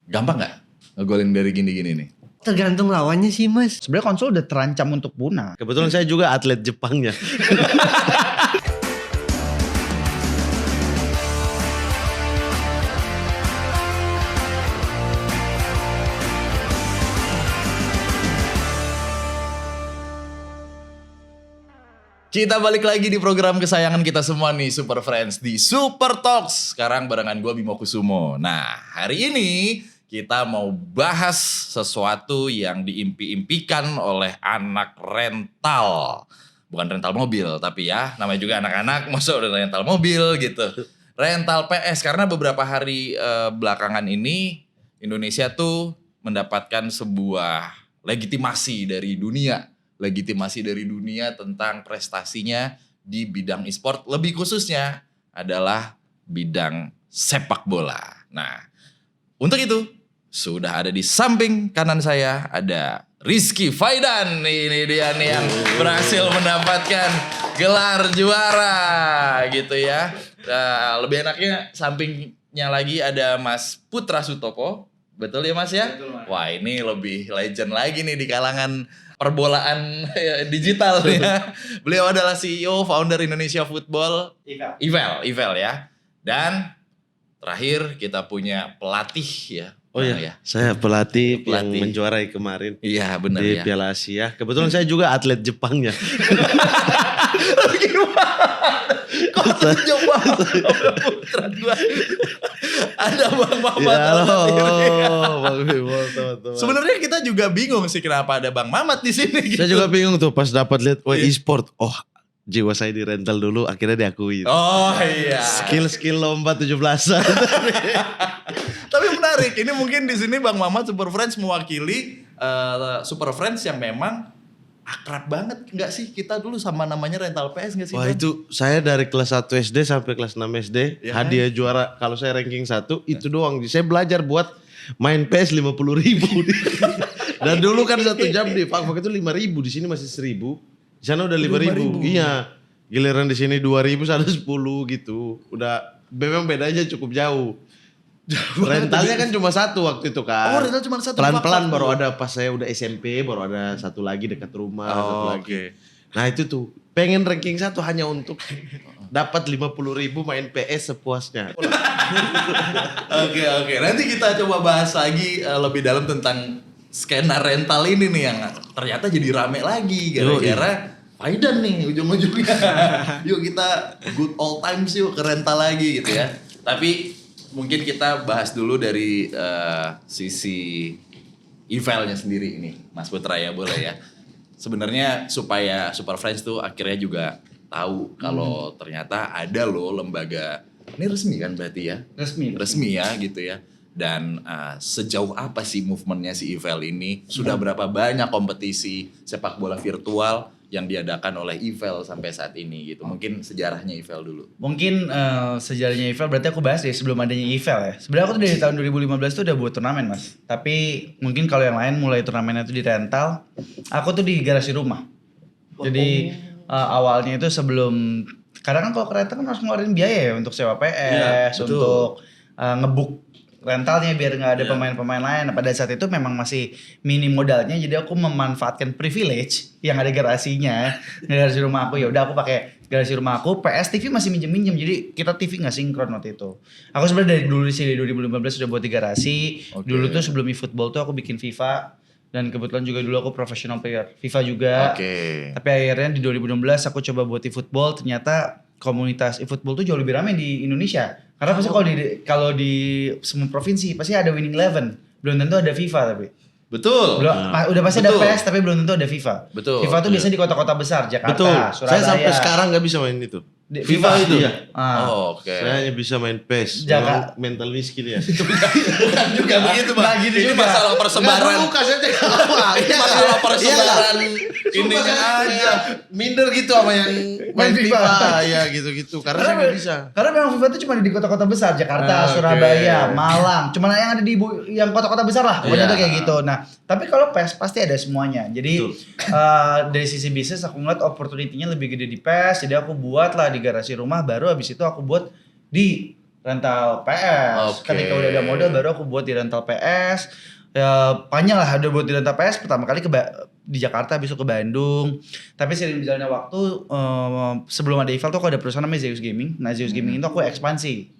Gampang nggak ngegolin dari gini-gini nih? Tergantung lawannya sih mas. Sebenarnya konsol udah terancam untuk punah. Kebetulan saya juga atlet Jepangnya. Kita balik lagi di program kesayangan kita semua nih, Super Friends di Super Talks. Sekarang barengan gue Bimo Kusumo. Nah, hari ini kita mau bahas sesuatu yang diimpi-impikan oleh anak rental. Bukan rental mobil, tapi ya namanya juga anak-anak, masa udah rental mobil gitu. Rental PS, karena beberapa hari belakangan ini Indonesia tuh mendapatkan sebuah legitimasi dari dunia. Legitimasi dari dunia tentang prestasinya di bidang e-sport, lebih khususnya adalah bidang sepak bola. Nah, untuk itu sudah ada di samping kanan saya ada Rizky Faidan. Ini dia nih yang berhasil mendapatkan gelar juara gitu ya. Nah, lebih enaknya sampingnya lagi ada Mas Putra Sutopo. Betul ya Mas ya? Betul, Mas. Wah, ini lebih legend lagi nih di kalangan perbolaan digital ya. Beliau adalah CEO founder Indonesia Football Ivel ya. Dan terakhir kita punya pelatih ya. Oh iya, saya pelatih yang Pelatih. menjuarai kemarin Iya benar di ya. Piala Asia. Kebetulan saya juga atlet Jepangnya. Kok coba putra gua. Ada Bang Mamat. Ya halo, Alhamdulillah. Bang Bimo, teman-teman. Sebenarnya kita juga bingung sih kenapa ada Bang Mamat di sini gitu. Saya juga bingung tuh pas dapat lihat Iya. e-sport. Oh, jiwa saya di rental dulu, akhirnya diakui. Oh iya. Skill lomba 17-an. Tapi menarik. Ini mungkin di sini Bang Mamat Super Friends mewakili Super Friends yang memang akrab banget nggak sih kita dulu sama namanya rental PS nggak sih? Wah Bang? itu saya dari kelas 1 SD sampai kelas 6 SD Ya. hadiah juara kalau saya ranking 1 itu doang. Saya belajar buat main PS 50.000 dan dulu kan 1 jam di Fakfak itu 5.000, di sini masih 1.000, di sana udah 5.000. Iya, giliran di sini 2.000 sana 10 gitu. Udah memang bedanya cukup jauh. Rentalnya kan cuma 1 waktu itu kan. Oh, rental cuma 1. Pelan-pelan baru ada pas saya udah SMP, baru ada 1 lagi dekat rumah, satu Oh, lagi. oke. Nah itu tuh, pengen ranking 1 hanya untuk dapat 50.000 main PS sepuasnya. Oke. Nanti kita coba bahas lagi lebih dalam tentang skena rental ini nih yang ternyata jadi rame lagi gara-gara Faidan nih ujung-ujungnya. Yuk kita good old times yuk ke rental lagi gitu ya. Tapi mungkin kita bahas dulu dari sisi Ivelnya sendiri ini, Mas Putra ya, boleh ya. Sebenarnya supaya Super Friends tuh akhirnya juga tahu kalau ternyata ada loh lembaga, ini resmi kan berarti ya? Resmi ya gitu ya. Dan sejauh apa sih movementnya si Ivel ini? Sudah berapa banyak kompetisi sepak bola virtual yang diadakan oleh Ivel sampai saat ini gitu. Mungkin sejarahnya Ivel dulu. Mungkin sejarahnya Ivel berarti aku bahas deh sebelum adanya Ivel ya. Sebenarnya aku tuh dari tahun 2015 tuh udah buat turnamen mas. Tapi mungkin kalau yang lain mulai turnamennya tuh di rental. Aku tuh di garasi rumah. Jadi awalnya itu sebelum, karena kan kalau ke rental kan harus ngeluarin biaya ya untuk sewa PS, Iya, betul. untuk ngebook rentalnya biar nggak ada Iya. pemain-pemain lain. Nah, pada saat itu memang masih minim modalnya, jadi aku memanfaatkan privilege yang ada garasinya, garasi rumah aku. Ya udah aku pakai garasi rumah aku, PS TV masih minjem-minjem, jadi kita TV nggak sinkron waktu itu. Aku sebenarnya dari dulu sih, dari 2015 sudah buat di garasi. Oke. Dulu tuh sebelum eFootball tuh aku bikin FIFA, dan kebetulan juga dulu aku professional player FIFA juga. Oke. Tapi akhirnya di 2016 aku coba buat eFootball, ternyata komunitas eFootball tuh jauh lebih ramai di Indonesia. Karena pasti kalau di semua provinsi pasti ada Winning Eleven. Belum tentu ada FIFA tapi. Betul. Udah pasti ada Betul. PS tapi belum tentu ada FIFA. Betul. FIFA tuh biasanya di kota-kota besar, Jakarta, Betul, Surabaya. saya sampai sekarang gak bisa main itu. FIFA itu. Iya. Oh, oke. Saya hanya bisa main PES. Jaga- Memang mental miskin ya. Bukan juga begitu, Bang. Nggak gitu Ini juga. masalah persebaran. Bukan saya apa? Ini masalah persebaran ininya aja. Minder gitu sama yang main Main FIFA. FIFA. Ya gitu-gitu. Karena saya gak bisa. Karena memang FIFA itu cuma di kota-kota besar, Jakarta, Oke. Surabaya, Malang. Cuma yang ada di yang kota-kota besar lah, pokoknya Iya. tuh kayak gitu. Nah, tapi kalau PES pasti ada semuanya. Jadi Betul. dari sisi bisnis aku ngeliat opportunity-nya lebih gede di PES, jadi aku buat lah di garasi rumah, baru habis itu aku buat di rental PS. Oke. Ketika udah ada modal baru aku buat di rental PS. Ya panjang lah udah buat di rental PS. Pertama kali di Jakarta, habis itu ke Bandung. Tapi sering berjalannya waktu sebelum ada Eiffel tuh aku ada perusahaan namanya Zeus Gaming. Nah Zeus Gaming itu aku ekspansi.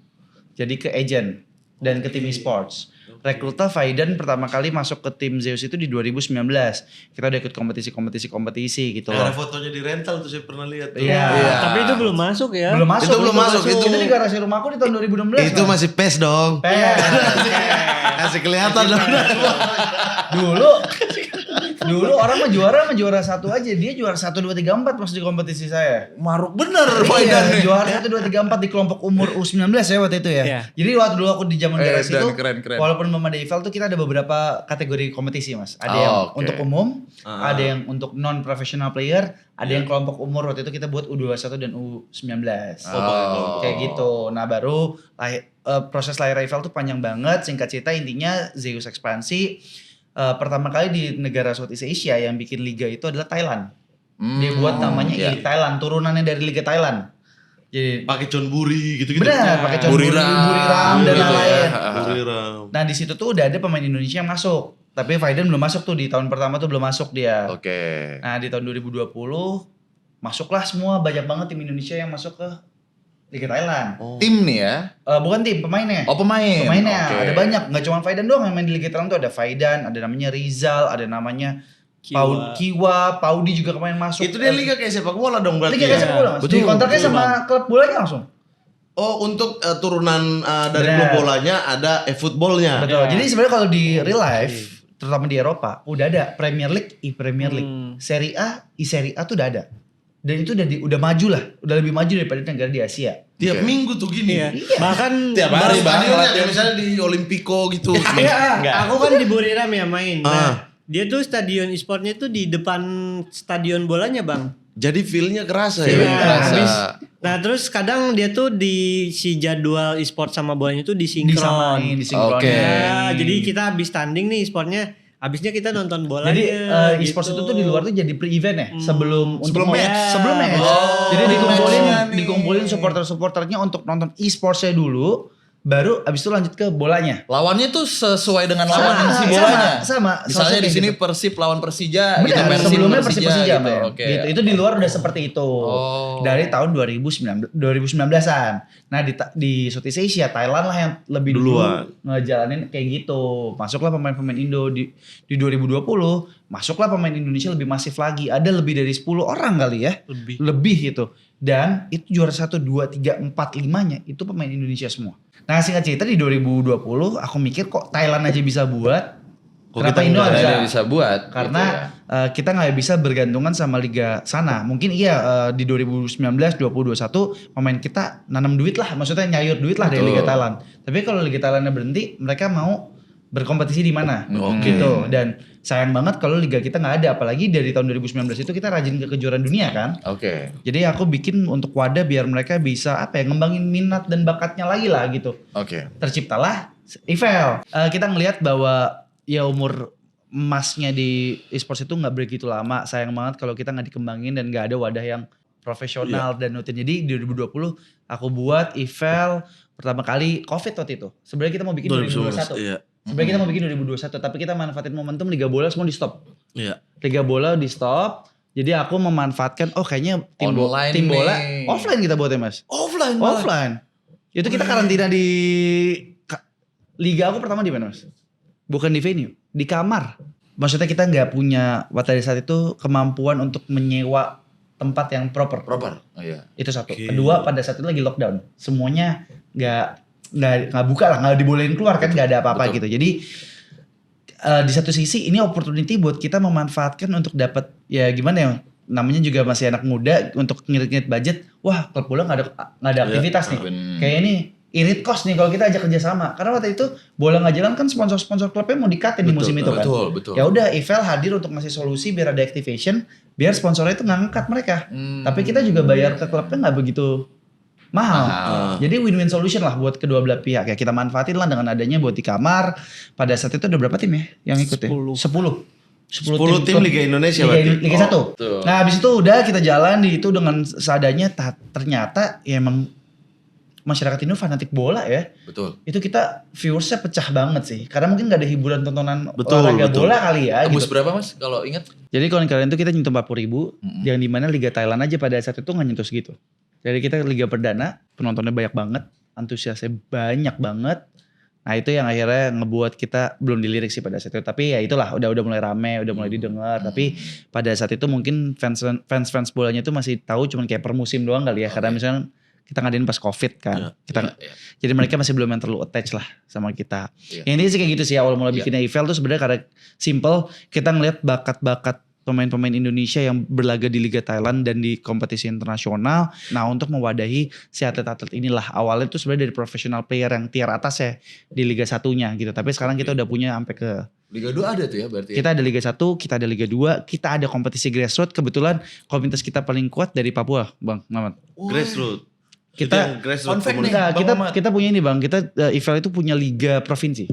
Jadi ke agent dan ke tim esports. Rekrutnya Faidan pertama kali masuk ke tim Zeus itu di 2019. Kita udah ikut kompetisi gitu Ada loh. fotonya di rental tuh saya pernah lihat tuh. Iya. Tapi itu belum masuk ya. Belum masuk. Itu belum masuk, Itu itu- di garasi rumahku di tahun 2016. Itu masih PES dong. Kasih kelihatan dong. Dulu orang mah juara satu aja. Dia juara 1 2 3 4 masuk di kompetisi saya. Maruk bener Faidan Iya, nih. juara 1 2 3 4 di kelompok umur U19 ya waktu itu ya. Iya. Jadi waktu dulu aku di zaman garasi dan itu keren. walaupun belum ada Eiffel tuh kita ada beberapa kategori kompetisi Mas. Ada Oh, yang oke. untuk umum, ada yang untuk non professional player, ada yang kelompok umur waktu itu kita buat U21 dan U19. Oh. Kayak gitu. Nah baru proses lahir Eiffel tuh panjang banget. Singkat cerita intinya Zeus ekspansi. Pertama kali di negara Southeast Asia yang bikin liga itu adalah Thailand. Dia buat namanya iya. Elite Thailand, turunannya dari Liga Thailand. Jadi Pakai Chonburi gitu-gitu. benar pakai Chonburi, Buriram dan gitu ya. lain-lain. Buriram. Nah di situ tuh udah ada pemain Indonesia yang masuk. Tapi Faidan belum masuk tuh di tahun pertama tuh belum masuk dia. Oke. Nah di tahun 2020 masuklah semua, banyak banget tim Indonesia yang masuk ke Liga Thailand. Tim nih ya. Bukan tim, pemainnya. Oh pemain. Pemainnya Oke. ada banyak, nggak cuma Faidan doang yang main di Liga Thailand tuh, ada Faidan, ada namanya Rizal, ada namanya Kiwa, Paudi juga kemarin masuk. Itu dia liga kayak sepak bola dong berarti. Liga kayak sepak bola, Mas. Betul, Dikontraknya betul, sama klub bolanya langsung. Oh, untuk turunan dari Benar. klub bolanya ada footballnya. Betul. Jadi sebenarnya kalau di real life, terutama di Eropa, udah ada Premier League, Premier League, Serie A, Serie A tuh udah ada. Dan itu udah maju lah, udah lebih maju daripada negara di Asia. Tiap Oke. minggu tuh gini. Iya. Bahkan Tiap hari bang. Stadionnya kayak misalnya di Olimpico gitu. aku kan di Buriram ya main. Nah, Ah. dia tuh stadion e-sportnya tuh di depan stadion bolanya, Bang. Jadi feel-nya kerasa Feel-nya ya. kerasa. Nah, terus kadang dia tuh di si jadwal e-sport sama bolanya tuh disinkron. Disinkronin. Oke. Nah, jadi kita habis tanding nih e-sportnya, habisnya kita nonton bolanya. Jadi e-sports gitu. itu tuh di luar tuh jadi pre-event ya, sebelum Sebelum match. Sebelum match. Oh, Jadi match-nya nih. dikumpulin supporter-supporternya untuk nonton e-sportsnya dulu, baru abis itu lanjut ke bolanya. Lawannya tuh sesuai dengan lawan Sama, si bolanya. sama. Misalnya di Kayak sini gitu. Persib lawan Persija gitu. Benar, Persib sebelumnya Persija gitu. main. Oke. Gitu. Itu di luar udah seperti itu. Oh. Dari tahun 2019-an. Nah, di Southeast Asia, Thailand lah yang lebih dulu Duluan. ngejalanin kayak gitu. Masuklah pemain-pemain Indo di 2020, masuklah pemain Indonesia lebih masif lagi. Ada lebih dari 10 orang kali ya. Lebih gitu. Dan itu juara 1 2 3 4 5-nya itu pemain Indonesia semua. Nah, singkat cerita di 2020 aku mikir kok Thailand aja bisa buat, Kok kenapa kita Indo enggak? nggak Ada bisa? yang bisa buat. Karena gitu ya. kita nggak bisa bergantungan sama liga sana. Mungkin di 2019, 2021 pemain kita nanam duit lah, maksudnya nyayur duit lah dari Betul. liga Thailand. Tapi kalau liga Thailandnya berhenti, mereka mau berkompetisi di mana? Oke. Gitu. Dan sayang banget kalau liga kita nggak ada. Apalagi dari tahun 2019 itu kita rajin ke kejuaraan dunia kan. Oke. Jadi aku bikin untuk wadah biar mereka bisa ngembangin minat dan bakatnya lagi lah gitu. Oke. Terciptalah Eiffel. Kita ngelihat bahwa ya umur emasnya di e-sports itu nggak begitu lama. Sayang banget kalau kita nggak dikembangin dan nggak ada wadah yang profesional dan rutin. Jadi di 2020 aku buat Eiffel pertama kali COVID waktu itu. Sebenarnya kita mau bikin 2021. Iya. Sebenarnya kita mau bikin 2021, tapi kita manfaatin momentum Liga Bola semua di stop. Iya. Liga Bola di stop. Jadi aku memanfaatkan kayaknya Online tim bola nih. offline kita buatnya Mas. Offline malah. Offline. Itu kita karantina di liga aku pertama di mana Mas? Bukan di venue, di kamar. Maksudnya kita nggak punya pada saat itu kemampuan untuk menyewa tempat yang proper. Proper. Oh iya. Itu satu. Oke. Kedua pada saat itu lagi lockdown. Semuanya nggak buka lah, nggak dibolehin keluar kan, nggak ada apa-apa Betul. gitu. Jadi di satu sisi ini opportunity buat kita memanfaatkan untuk dapat ya gimana ya, namanya juga masih anak muda untuk ngirit-ngirit budget. Wah klub bola nggak ada aktivitas nih. bener. Kayak ini irit cost nih kalau kita ajak kerjasama. Karena waktu itu bola nggak jalan kan sponsor-sponsor klubnya mau dikatin di musim itu kan. Betul. Ya udah Eiffel hadir untuk ngasih solusi biar ada activation, biar sponsornya itu nggak ngekat mereka. Tapi kita juga bayar ke klubnya nggak begitu mahal. Jadi win-win solution lah buat kedua belah pihak. Ya kita manfaatin lah dengan adanya buat di kamar. Pada saat itu ada berapa tim ya yang ikut ya? 10 10 tim klub. Liga Indonesia Liga, berarti. Liga 1. betul. Nah habis itu udah kita jalan di itu dengan seadanya, ternyata ya emang masyarakat Indo fanatik bola ya. Betul. Itu kita viewersnya pecah banget sih. Karena mungkin gak ada hiburan tontonan Betul, olahraga betul. bola kali ya. Tembus Gitu. berapa Mas kalau ingat? Jadi kalau kalian itu kita nyentuh 40.000, yang dimana Liga Thailand aja pada saat itu nggak nyentuh segitu. Jadi kita Liga Perdana, penontonnya banyak banget, antusiasnya banyak banget. Nah itu yang akhirnya ngebuat kita belum dilirik sih pada saat itu. Tapi ya itulah udah mulai rame, udah mulai didengar. Tapi pada saat itu mungkin fans bolanya itu masih tahu cuman kayak per musim doang kali ya. Karena misalnya kita ngadain pas COVID kan. Iya. Jadi mereka masih belum yang terlalu attach lah sama kita. Iya. Yang intinya sih kayak gitu sih awal mula bikinnya EVL tuh sebenarnya karena simple. Kita ngeliat bakat-bakat pemain-pemain Indonesia yang berlaga di Liga Thailand dan di kompetisi internasional. Nah untuk mewadahi si atlet-atlet inilah. Awalnya tuh sebenarnya dari professional player yang tier atas ya di Liga 1-nya gitu. Tapi sekarang kita udah punya sampai ke Liga 2 ada tuh ya berarti. kita ada Liga 1, kita ada Liga 2, kita ada kompetisi grassroots. Kebetulan komunitas kita paling kuat dari Papua, Bang Mamat. Grassroots. Kita- Itu yang grassroots Fun fact nih. komunitas. Nah, Bang Mamat. kita punya ini Bang, kita EVL itu punya liga provinsi.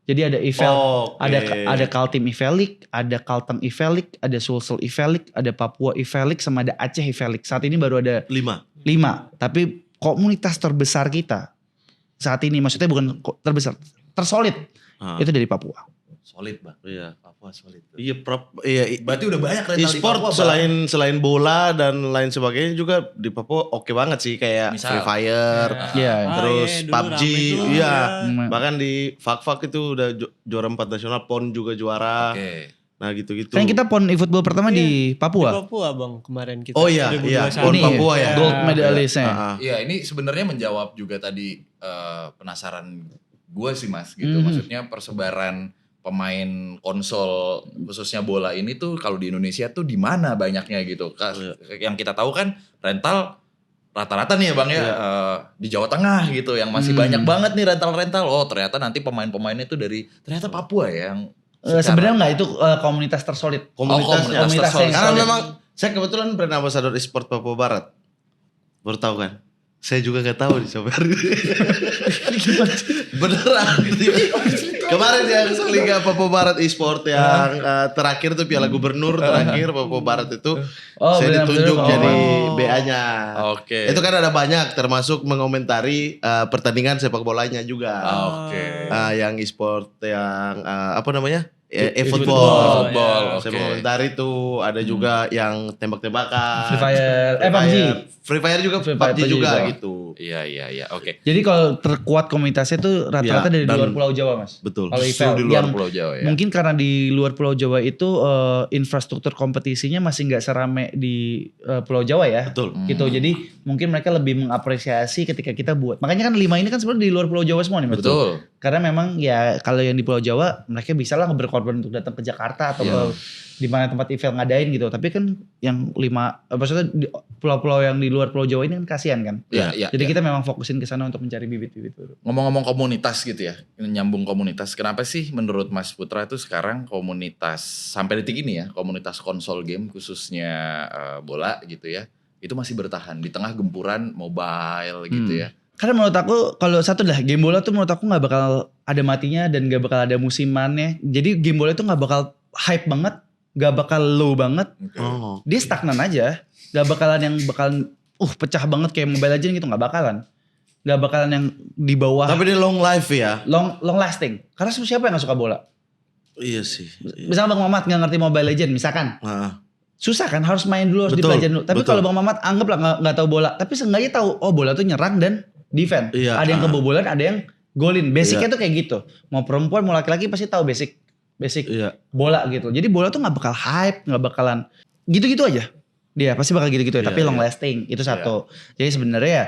Jadi ada EVL, Oke. ada Kaltim EVL League, ada Kalteng EVL League, ada Sulsel EVL League, ada Papua EVL League, sama ada Aceh EVL League. Saat ini baru ada 5. 5, tapi komunitas terbesar kita saat ini, maksudnya bukan terbesar, tersolid, itu dari Papua. Solid Bang. Iya. Papua solid. Iya, Berarti udah banyak rental di e-sport Papua, Bang. selain bola dan lain sebagainya juga di Papua oke banget sih, kayak Misal. Free Fire, Iya. terus dulu PUBG, rame tuh, iya. Hmm. Bahkan di Fak itu udah juara 4 nasional, PON juga juara. Oke. Nah gitu-gitu. Kan kita PON eFootball pertama di Di Papua. Papua Bang kemarin kita. Oh iya, 2021. iya, PON PON Papua ya. Gold medalisnya. Ah, ah. Iya ini sebenarnya menjawab juga tadi penasaran gue sih Mas gitu. Maksudnya persebaran pemain konsol khususnya bola ini tuh kalau di Indonesia tuh di mana banyaknya gitu. Yang kita tahu kan rental rata-rata nih ya Bang ya di Jawa Tengah gitu yang masih banyak banget nih rental-rental. Oh ternyata nanti pemain-pemainnya tuh dari ternyata Papua ya yang Sebenarnya enggak, itu komunitas tersolid. Komunitasnya. komunitas yang Karena solid. memang saya kebetulan brand ambassador e-sport Papua Barat. Baru tahu kan? Saya juga gak tahu di Sobar. Beneran. Kemarin yang Liga Papua Barat e-sport yang terakhir tuh Piala Gubernur terakhir Papua Barat itu Oh, saya benar, ditunjuk benar. jadi Oh. BA-nya. Oke. Itu kan ada banyak termasuk mengomentari pertandingan sepak bolanya juga. Oke. Yang e-sport yang apa namanya? E-football. Football, Saya oke. mengomentari tuh ada juga yang tembak-tembakan. Free Fire, Free PUBG. Fire. Free Fire juga, Free Fire, PUBG PUBG juga juga. gitu. Iya, oke. Jadi kalau terkuat komunitasnya itu rata-rata Iya, dari dan- luar Pulau Jawa Mas. Betul. Kalau Justru EVL di luar yang Pulau Jawa ya. mungkin karena di luar Pulau Jawa itu infrastruktur kompetisinya masih nggak serame di Pulau Jawa ya. Betul. Gitu. Jadi mungkin mereka lebih mengapresiasi ketika kita buat. Makanya kan 5 ini kan sebenarnya di luar Pulau Jawa semua nih Mas. Betul. Karena memang ya kalau yang di Pulau Jawa mereka bisa lah berkorban untuk datang ke Jakarta atau Iya. ke di mana tempat event ngadain gitu. Tapi kan yang 5 maksudnya di pulau-pulau yang di luar Pulau Jawa ini kan kasihan kan. Iya. Jadi kita memang fokusin ke sana untuk mencari bibit-bibit baru. Ngomong-ngomong komunitas gitu ya, nyambung komunitas. Kenapa sih menurut Mas Putra itu sekarang komunitas sampai detik ini ya, komunitas konsol game khususnya bola gitu ya, itu masih bertahan di tengah gempuran mobile gitu ya. Karena menurut aku kalau satu dah game bola tuh menurut aku nggak bakal ada matinya dan nggak bakal ada musimannya. Jadi game bola itu nggak bakal hype banget, nggak bakal low banget. Oh. Dia stagnan aja. Nggak bakalan yang bakalan pecah banget kayak Mobile Legends gitu, nggak bakalan. Nggak bakalan yang di bawah Tapi dia long life ya. long lasting. Karena siapa yang nggak suka bola? Iya sih. Misalnya Bang Mamat nggak ngerti Mobile Legends misalkan. Nah, Susah kan, harus main dulu, harus Betul, dipelajarin dulu. Tapi betul. kalau Bang Mamat anggaplah nggak tahu bola, tapi seenggaknya tahu bola tuh nyerang dan defend. Iya, Ada yang kebobolan, ada yang golin. Basicnya Iya. tuh kayak gitu. Mau perempuan mau laki-laki pasti tahu basic iya. bola gitu. Jadi bola tuh nggak bakal hype, nggak bakalan gitu-gitu aja. Dia pasti bakal gitu-gitu ya, Iya, tapi long iya. lasting itu satu. Jadi sebenarnya ya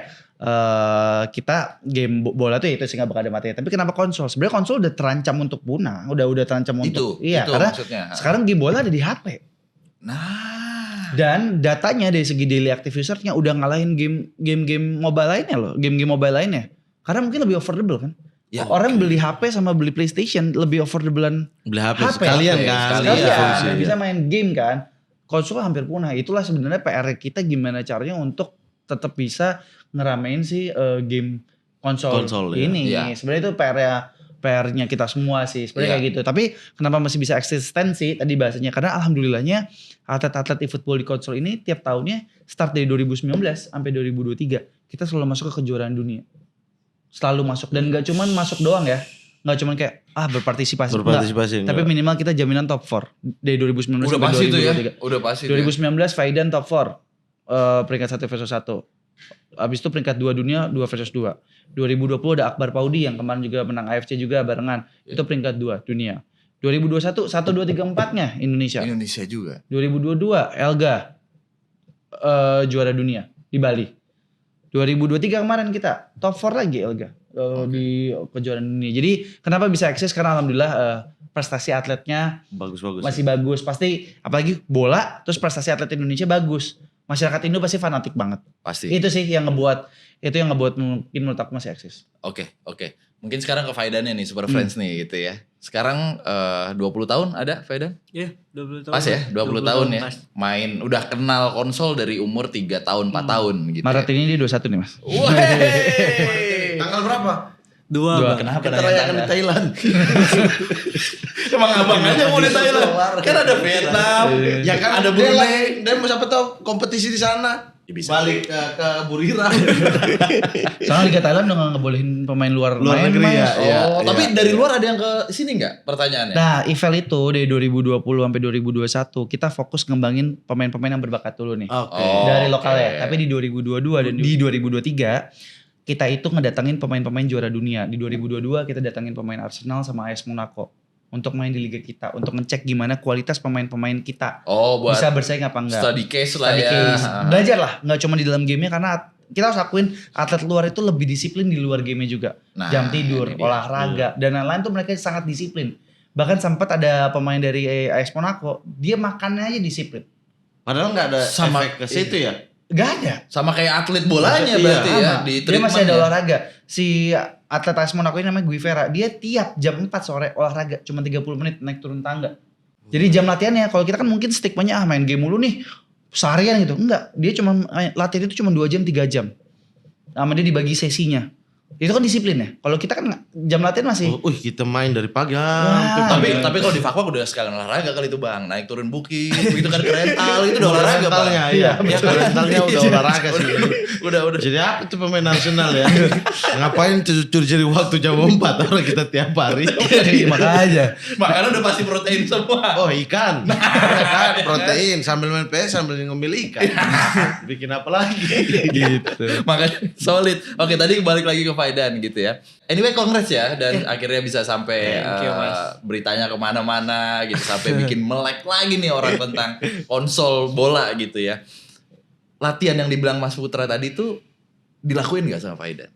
kita game bola tuh ya itu sih nggak bakal ada matinya. Tapi kenapa konsol? Sebenarnya konsol udah terancam untuk punah, udah terancam untuk Itu karena maksudnya. sekarang game bola ada di HP. Nah, Dan datanya dari segi daily active usernya udah ngalahin game mobile lainnya loh, game mobile lainnya. Karena mungkin lebih affordable kan. ya, Orang beli HP sama beli PlayStation lebih affordablean Beli HP, HP. sekalian HP, kan. sekalian. Iya, sekalian. fungsinya. Bisa main game kan. Konsol hampir punah. Itulah sebenarnya PR kita gimana caranya untuk tetap bisa ngeramein si game konsol Konsol, ya. ini. Iya. Sebenarnya itu PR-nya kita semua sih. Sebenarnya Iya. kayak gitu. Tapi kenapa masih bisa eksistensi tadi bahasanya? Karena alhamdulillahnya atlet-atlet e-football di konsol ini tiap tahunnya start dari 2019 sampai 2023 kita selalu masuk ke kejuaraan dunia. Selalu masuk dan gak cuman masuk doang ya. Gak cuman kayak berpartisipasi. Berpartisipasi, Enggak. Tapi enggak. minimal kita jaminan top 4 dari 2019 Udah sampai pasti itu ya. 2023. Udah pasti itu. 2019 Faidan top 4. Peringkat 1 versus 1. Habis itu peringkat 2 dunia 2 versus 2. 2020 ada Akbar Paudi yang kemarin juga menang AFC juga barengan. Itu peringkat 2 dunia. 2021 1 2 3 4-nya Indonesia. Indonesia juga. 2022 Elga juara dunia di Bali. 2023 kemarin kita top 4 lagi Elga di kejuaraan dunia. Jadi kenapa bisa eksis karena alhamdulillah prestasi atletnya Bagus-bagus. masih bagus. Pasti apalagi bola terus prestasi atlet Indonesia bagus. Masyarakat Indo pasti fanatik banget. Pasti. Itu sih yang ngebuat mungkin menurut aku masih eksis. Oke. Mungkin sekarang ke Faidannya nih, Super Friends nih gitu ya. Sekarang 20 tahun ada Faidan? Iya, 20 tahun. Pas ya, 20 tahun ya. pas. Main, udah kenal konsol dari umur 3 tahun, 4 tahun gitu Maret ya. ini dia 21 nih mas. Wey. Tanggal berapa? Dua, Bang. Kenapa? Kita rayakan di Thailand. Emang abang aja mau di Thailand. Kan ada Vietnam, Ya kan ada dia Brunei. lagi, dia mau siapa tahu kompetisi di sana. Ya bisa. Balik ke Burirang. Soalnya Liga Thailand udah gak ngebolehin pemain luar main, negeri Mas. ya. Oh, Iya, tapi iya. dari luar ada yang ke sini nggak pertanyaannya? Nah, IVL itu dari 2020 sampai 2021 kita fokus ngembangin pemain-pemain yang berbakat dulu nih. Oke. Oh. Dari lokal oke. ya. Tapi di 2022 dan di 2023 kita itu ngedatangin pemain-pemain juara dunia. Di 2022 kita datangin pemain Arsenal sama AS Monaco untuk main di liga kita, untuk ngecek gimana kualitas pemain-pemain kita. Oh, buat Bisa bersaing apa enggak. study case lah Study ya. case. Belajar lah, nggak cuma di dalam gamenya karena kita harus akuin atlet luar itu lebih disiplin di luar gamenya juga. Nah, Jam tidur, ini dia. olahraga, dan lain-lain tuh mereka sangat disiplin. Bahkan sempat ada pemain dari AS Monaco, dia makannya aja disiplin. Padahal nggak ada Sama- efek ke situ ya. Gak ada. Sama kayak atlet bolanya Iya, berarti ya Sama. di Dia masih ada treatmentnya. olahraga. Si atlet AS Monaco ini namanya Guevara, dia tiap jam 4 sore olahraga, cuma 30 menit naik turun tangga. Jadi jam latihannya, kalau kita kan mungkin stigmanya main game mulu nih, seharian gitu. Enggak, dia cuma latihan itu cuma 2 jam 3 jam. Sama dia dibagi sesinya. Itu kan disiplin ya. Kalau kita kan jam latihan masih Kita main dari pagi Wah. Tapi kalau di Fakwa udah sekalian olahraga kali itu Bang, naik turun bukit, begitu kan ke rental itu udah olahraga Bang. Rentalnya, iya. Ya kan? Rentalnya udah olahraga sih. Udah. Jadi apa tuh pemain Arsenal ya? Ngapain curi-curi waktu jam 4 orang kita tiap hari? makanya. Makanan udah pasti protein semua. Oh ikan, ikan protein sambil main PS sambil ngambil ikan. Bikin apa lagi? Gitu. Makanya solid. Oke, tadi balik lagi ke Faidan gitu ya. Anyway, congrats ya dan akhirnya bisa sampai Thank you, Mas. beritanya kemana-mana gitu sampai bikin melek lagi nih orang tentang konsol bola gitu ya. Latihan yang dibilang Mas Putra tadi tuh dilakuin nggak sama Faidan?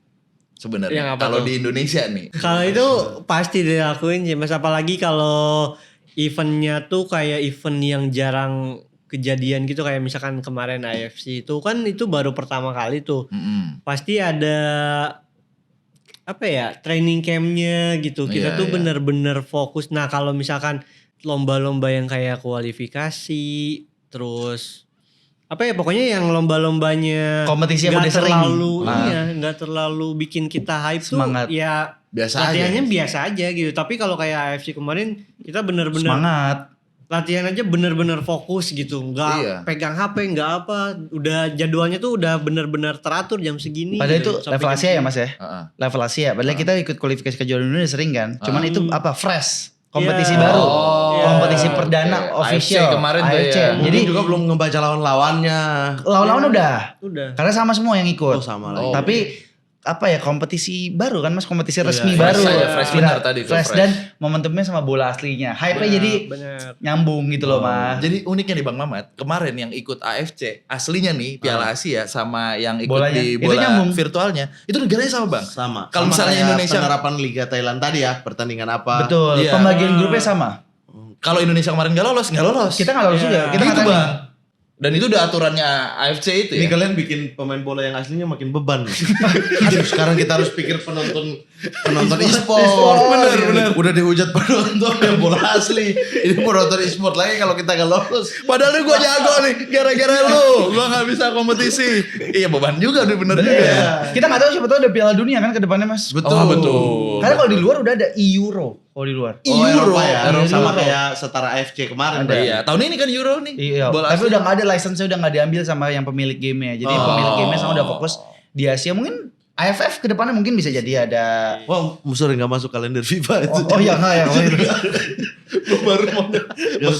Sebenarnya Yang apa kalau tuh? di Indonesia nih. Kalau itu pasti dilakuin sih Mas, apalagi kalau eventnya tuh kayak event yang jarang kejadian gitu, kayak misalkan kemarin AFC itu kan itu baru pertama kali tuh. Mm-mm. Pasti ada apa ya, training campnya gitu. Kita Iya, tuh iya. bener-bener fokus. Nah kalau misalkan lomba-lomba yang kayak kualifikasi, terus apa ya, pokoknya yang lomba-lombanya Kompetisi yang nggak udah sering. terlalu Nah. iya, nggak terlalu bikin kita hype Semangat. tuh ya Biasa aja. latihannya biasa aja gitu. Tapi kalau kayak AFC kemarin kita bener-bener Semangat. latihan aja bener-bener fokus gitu, nggak Iya. pegang HP, nggak apa, udah jadwalnya tuh udah bener-bener teratur jam segini. Padahal itu gitu, sampai level jam Asia ya segini. Mas ya. Heeh. Level Asia. Padahal kita ikut kualifikasi kejuaraan dunia udah sering kan. Cuman itu apa, fresh. Kompetisi Iya. baru. Oh, Kompetisi oke. perdana official. AFC kemarin tuh AFC. ya. Jadi Jadi juga belum ngebaca lawan-lawannya. lawan-lawan udah. Udah. Karena sama semua yang ikut. Oh sama lagi. Oh. Tapi apa ya, kompetisi baru kan Mas, kompetisi resmi fresh baru. aja, fresh benar tadi tuh, Fresh fresh. dan momentumnya sama bola aslinya. Hype-nya jadi Bener. nyambung gitu loh Mas. Jadi uniknya nih Bang Mamat, kemarin yang ikut AFC aslinya nih Piala Asia sama yang ikut Bolanya. di Itu bola nyambung. virtualnya itu negaranya sama Bang. Sama. Kalau Sama misalnya kayak Indonesia- penerapan Liga Thailand tadi ya, pertandingan apa? Betul. Iya. Pembagian grupnya sama. Kalau Indonesia kemarin nggak lolos. Kita nggak lolos Iya. juga. Kita Gitu nggak Bang. tanding. Dan itu udah aturannya AFC itu Ini ya. kalian bikin pemain bola yang aslinya makin beban. Aduh, sekarang kita harus pikir penonton e-sport. Bener. Udah dihujat penonton yang bola asli. Ini penonton e-sport lagi kalau kita gak lolos. Padahal gue jago nih gara-gara lu. Gue nggak bisa kompetisi. Iya beban juga udah bener juga ya. Kita nggak tahu, siapa tahu ada Piala Dunia kan ke depannya Mas. Betul. Oh, betul. Karena kalau di luar udah ada Euro. Kalau di luar. Oh, Eropa ya. Euro. Sama kayak setara AFC kemarin. Ada. Iya, tahun ini kan Euro nih. Iya. Bola Tapi asli. udah nggak ada license, udah nggak diambil sama yang pemilik gamenya. Jadi Oh. pemilik gamenya sama udah fokus di Asia. Mungkin AFF ke depannya mungkin bisa jadi ada. Wah, sorry nggak masuk kalender FIFA itu. Oh ya nggak ya. Gue baru mau.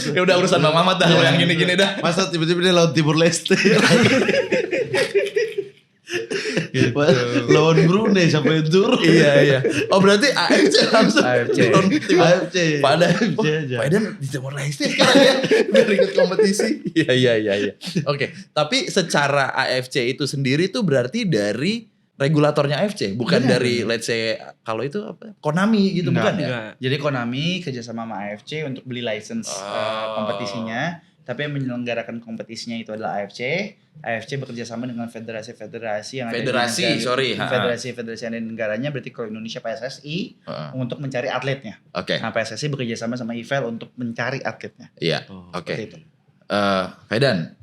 Ya udah urusan Bang Mamat dah kalau yang gini-gini dah. Masa tiba-tiba dia lawan Timur Leste. Lawan Brunei sampai turun. Iya. Oh berarti AFC langsung. AFC. AFC. Padahal AFC aja. Padahal di Timor Leste sekarang ya. Biar ikut kompetisi. Iya. Oke, tapi secara AFC itu sendiri tuh berarti dari regulatornya AFC, bukan Bener. dari let's say kalau itu apa? Konami gitu bukan ya? Enggak. Jadi Konami kerjasama sama AFC untuk beli license kompetisinya. Tapi yang menyelenggarakan kompetisinya itu adalah AFC. AFC bekerja sama dengan federasi-federasi yang Federasi, ada di sorry, federasi-federasi yang ada di negaranya. Berarti kalau Indonesia PSSI untuk mencari atletnya. Oke. Nah PSSI bekerja sama IFL untuk mencari atletnya. Iya. Seperti Oke. itu. Fedan,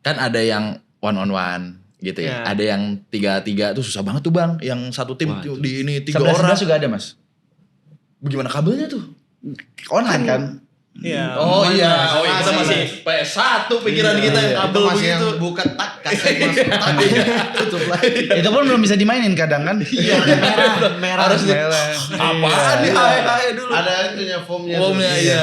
kan ada yang one on one gitu ya. Ya. Ada yang 3-3 tuh susah banget tuh Bang. Yang satu tim Wah, tuh di ini 3 11 orang. juga ada mas. Bagaimana kabelnya tuh? Online kan. Iya. Oh iya, kita masih- masih PS1 pikiran kita yang kabel Itu masih begitu. yang buka tak kaset masuk tak tutup lagi. Itu pun belum bisa dimainin kadang kan. Iya, merah. Harus apaan nih hae dulu. Ada itunya foamnya. Foamnya, tuh. iya.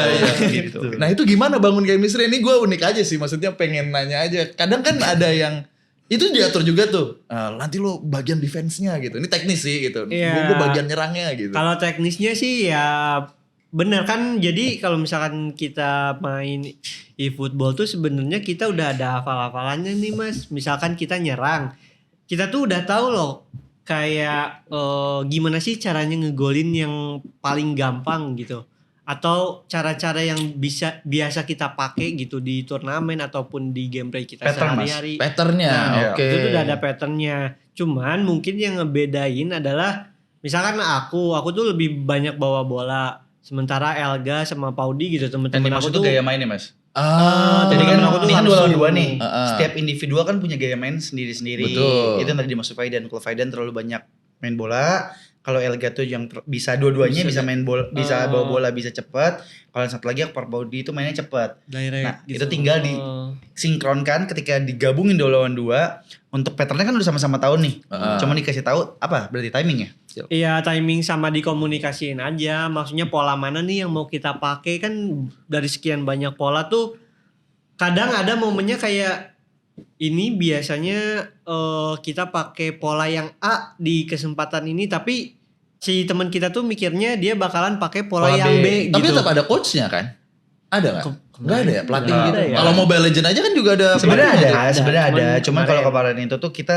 Gitu. Nah itu gimana bangun chemistry ini gue unik aja sih. Maksudnya pengen nanya aja. Kadang kan ada yang itu diatur juga tuh. Nanti lo bagian defense-nya gitu. Ini teknis sih gitu. Iya. Gue bagian nyerangnya gitu. Kalau teknisnya sih ya bener kan. Jadi kalau misalkan kita main e-football tuh sebenarnya kita udah ada hafal-hafalannya nih Mas. Misalkan kita nyerang, kita tuh udah tahu loh kayak gimana sih caranya ngegolin yang paling gampang gitu. Atau cara-cara yang biasa kita pakai gitu di turnamen ataupun di gameplay kita Pattern, Mas. sehari-hari. Patternnya, Nah, oke. Itu tuh udah ada patternnya. Cuman mungkin yang ngebedain adalah misalkan aku tuh lebih banyak bawa bola. Sementara Elga sama Paudi gitu Yang teman-teman aku dimaksud tuh tuh gaya mainnya mas. Jadi kan aku tuh ini kan 2 lawan 2 langsung- nih. Setiap Heeh. individual kan punya gaya main sendiri-sendiri. Betul. Itu yang tadi dimaksud Faidan. Kalau Faidan terlalu banyak main bola, kalau Elga tuh yang bisa dua-duanya bisa main bola, bisa bawa bola, bisa cepat. Kalau yang satu lagi Akbar Paudi itu mainnya cepat. direct Nah, gitu. itu tinggal di sinkronkan ketika digabungin 2 lawan 2. Untuk patternnya kan udah sama-sama tahu nih. Cuma dikasih tahu apa? Berarti timing ya? Iya, timing sama dikomunikasiin aja. Maksudnya pola mana nih yang mau kita pakai kan dari sekian banyak pola tuh kadang ada momennya kayak ini biasanya kita pakai pola yang A di kesempatan ini tapi si teman kita tuh mikirnya dia bakalan pakai pola Pola yang B. B, Tapi gitu. tetap ada coachnya kan? Ada nggak? Nggak ada ya pelatih Nggak gitu. ada ya. Kalau Mobile Legend aja kan juga ada. Sebenarnya pelatihnya ada, tuh. sebenarnya ada. Cuman Cuman kalau kemarin- kemarin itu tuh kita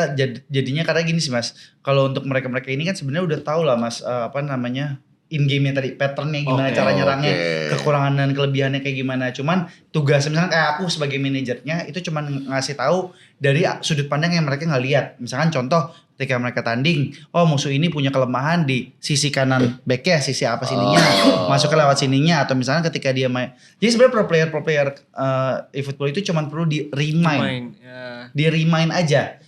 jadinya karena gini sih mas. Kalau untuk mereka-mereka ini kan sebenarnya udah tahu lah mas apa namanya in game-nya tadi patternnya gimana, Oke, cara nyerangnya, oke. kekurangan dan kelebihannya kayak gimana. Cuman tugas misalnya kayak aku sebagai manajernya itu cuman ngasih tahu dari sudut pandang yang mereka nggak lihat. Misalkan contoh ketika mereka tanding, oh musuh ini punya kelemahan di sisi kanan back-nya, sisi apa sininya, masuk ke lewat sininya, atau misalnya ketika dia main. Jadi sebenarnya pro player eFootball itu cuman perlu di remind, di remind aja.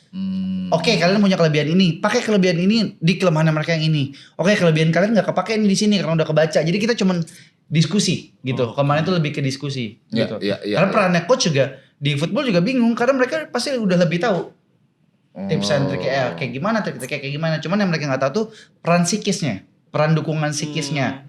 Oke, kalian punya kelebihan ini, pakai kelebihan ini di kelemahan mereka yang ini. Oke, kelebihan kalian nggak kepake ini di sini karena udah kebaca. Jadi kita cuman diskusi gitu. Kemarin itu lebih ke diskusi Iya, gitu. iya, iya, Karena iya. perannya coach juga di football juga bingung karena mereka pasti udah lebih tahu tips and triknya kayak gimana, trik-triknya kayak gimana. Cuman yang mereka nggak tahu tuh peran psikisnya, peran dukungan psikisnya.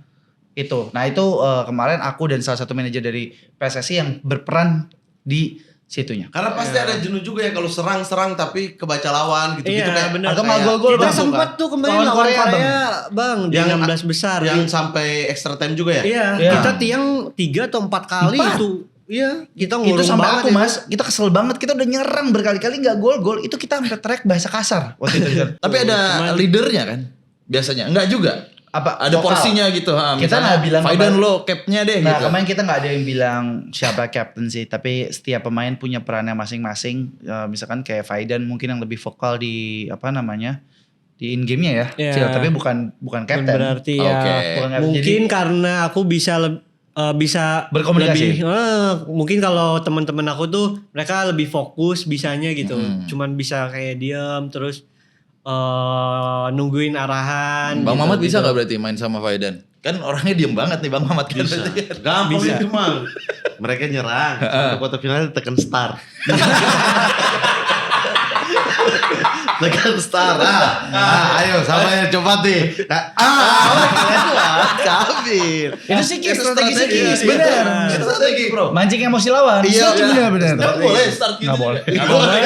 Itu. Nah, itu kemarin aku dan salah satu manajer dari PSSI yang berperan di situnya. Karena pasti ada jenuh juga ya kalau serang-serang tapi kebaca lawan gitu-gitu Iya, kayak bener. Atau nggak kayak gol-gol, Kita Bang. sempat tuh kemarin Lawan lawan Korea, Korea, Bang, di Yang- 16 besar. yang sampai extra time juga ya. Iya, Iya. kita tiang 3 atau 4 kali 4. itu. Iya, kita Itu ngurung sampai banget aku itu. mas, kita kesel banget, kita udah nyerang berkali-kali nggak gol-gol, itu kita sampai teriak bahasa kasar waktu itu. Tapi ada Cuman- leadernya kan? Biasanya enggak juga. Apa? Ada vokal. porsinya gitu. Kita misalnya, nggak bilang Faidan kemarin- lo capnya deh Nah gitu. kemarin kita nggak ada yang bilang siapa captain sih, tapi setiap pemain punya perannya masing-masing. Misalkan kayak Faidan mungkin yang lebih vokal di apa namanya di in game-nya ya, Iya. Cil, tapi bukan captain. Berarti ya Oke. Bukan captain. mungkin Jadi- karena aku bisa Berkomunikasi. lebih, mungkin kalau teman-teman aku tuh mereka lebih fokus bisanya gitu. Cuman bisa kayak diam terus nungguin arahan. Bang gitu, Mamat bisa gitu. nggak berarti main sama Faidan? Kan orangnya diem banget nih Bang Mamat kan. Bisa. berarti kan? Gampang Bisa. itu mang. Mereka nyerang. Sampai kuarter final tekan start. Tekan start. Ayo sama yang coba nih. Kabir. Itu sih strategi, Iya. bener. Itu strategi, bro. Mancing emosi lawan. Iya, bener. Nggak boleh start gitu. Nggak boleh. Nggak boleh.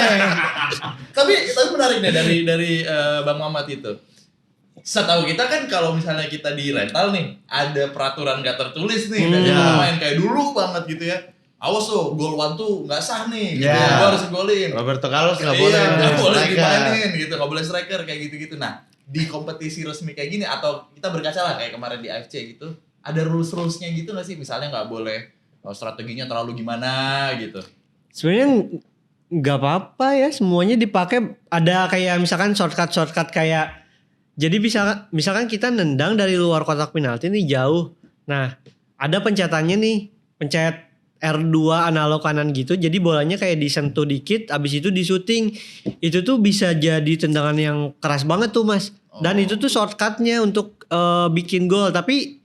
tapi menarik deh dari Bang Mamat itu. Setahu kita kan kalau misalnya kita di rental nih, ada peraturan gak tertulis nih dari pemain kayak dulu banget gitu ya. Awas tuh, gol one tuh nggak sah nih, gitu Ya. gua harus golin. Roberto Carlos nggak Iya, boleh. nggak boleh striker. dimainin gitu, nggak boleh striker kayak gitu-gitu. Nah, di kompetisi resmi kayak gini atau kita berkaca lah kayak kemarin di AFC gitu, ada rules-rulesnya gitu nggak sih? Misalnya nggak boleh strateginya terlalu gimana gitu. Sebenarnya nggak apa-apa ya, semuanya dipakai. Ada kayak misalkan shortcut kayak, jadi misalkan kita nendang dari luar kotak penalti nih jauh. Nah, ada pencetannya nih, pencet R2 analog kanan gitu. Jadi bolanya kayak disentuh dikit, abis itu di shooting. Itu tuh bisa jadi tendangan yang keras banget tuh, Mas. Dan itu tuh shortcutnya untuk bikin gol. Tapi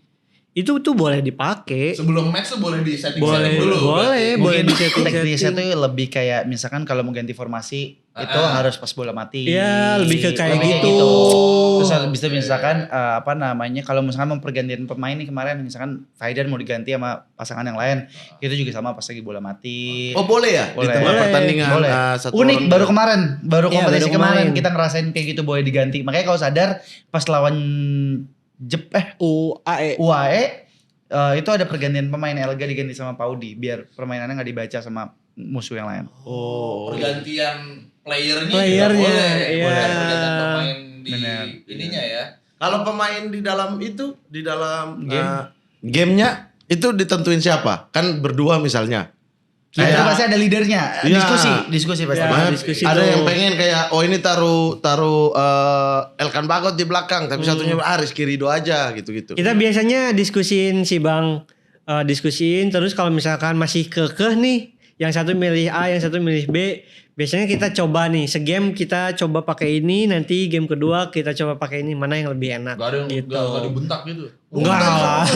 itu tuh boleh dipakai. Sebelum match tuh boleh di setting Boleh, dulu. boleh Mungkin di teknisnya setting. tuh lebih kayak misalkan kalau mau ganti formasi itu harus pas bola mati. Iya, lebih ke kayak Lebih gitu. Terus bisa misalkan apa namanya kalau misalkan mau pergantian pemain nih kemarin misalkan Faidan mau diganti sama pasangan yang lain, itu juga sama pas lagi bola mati. Oh boleh ya? Boleh. Di tengah Boleh. pertandingan. Boleh. Satu Unik orang baru boleh. kemarin, baru Iya, kompetisi baru kemarin kemarin. kita ngerasain kayak gitu boleh diganti. Makanya kalau sadar pas lawan UAE itu ada pergantian pemain, Elga diganti sama Paudi biar permainannya nggak dibaca sama musuh yang lain. Oh. Pergantian playernya Playernya, juga boleh. iya. Boleh pergantian pemain di Bener. ininya ya. Kalau pemain di dalam itu, di dalam Game. gamenya itu ditentuin siapa? Kan berdua misalnya. Itu Kayak- pasti ada leadernya, Iya. diskusi pasti. Ya. Nah, diskusi ada tuh. yang pengen kayak oh ini taruh Elkan Bagot di belakang tapi satunya Rizky Ridho aja gitu-gitu. Kita biasanya diskusin sih Bang, diskusin terus kalau misalkan masih kekeh nih, yang satu milih A, yang satu milih B, biasanya kita coba nih, segame kita coba pakai ini, nanti game kedua kita coba pakai ini, mana yang lebih enak. Gak ada yang gitu. gak dibentak gitu. Enggak lah.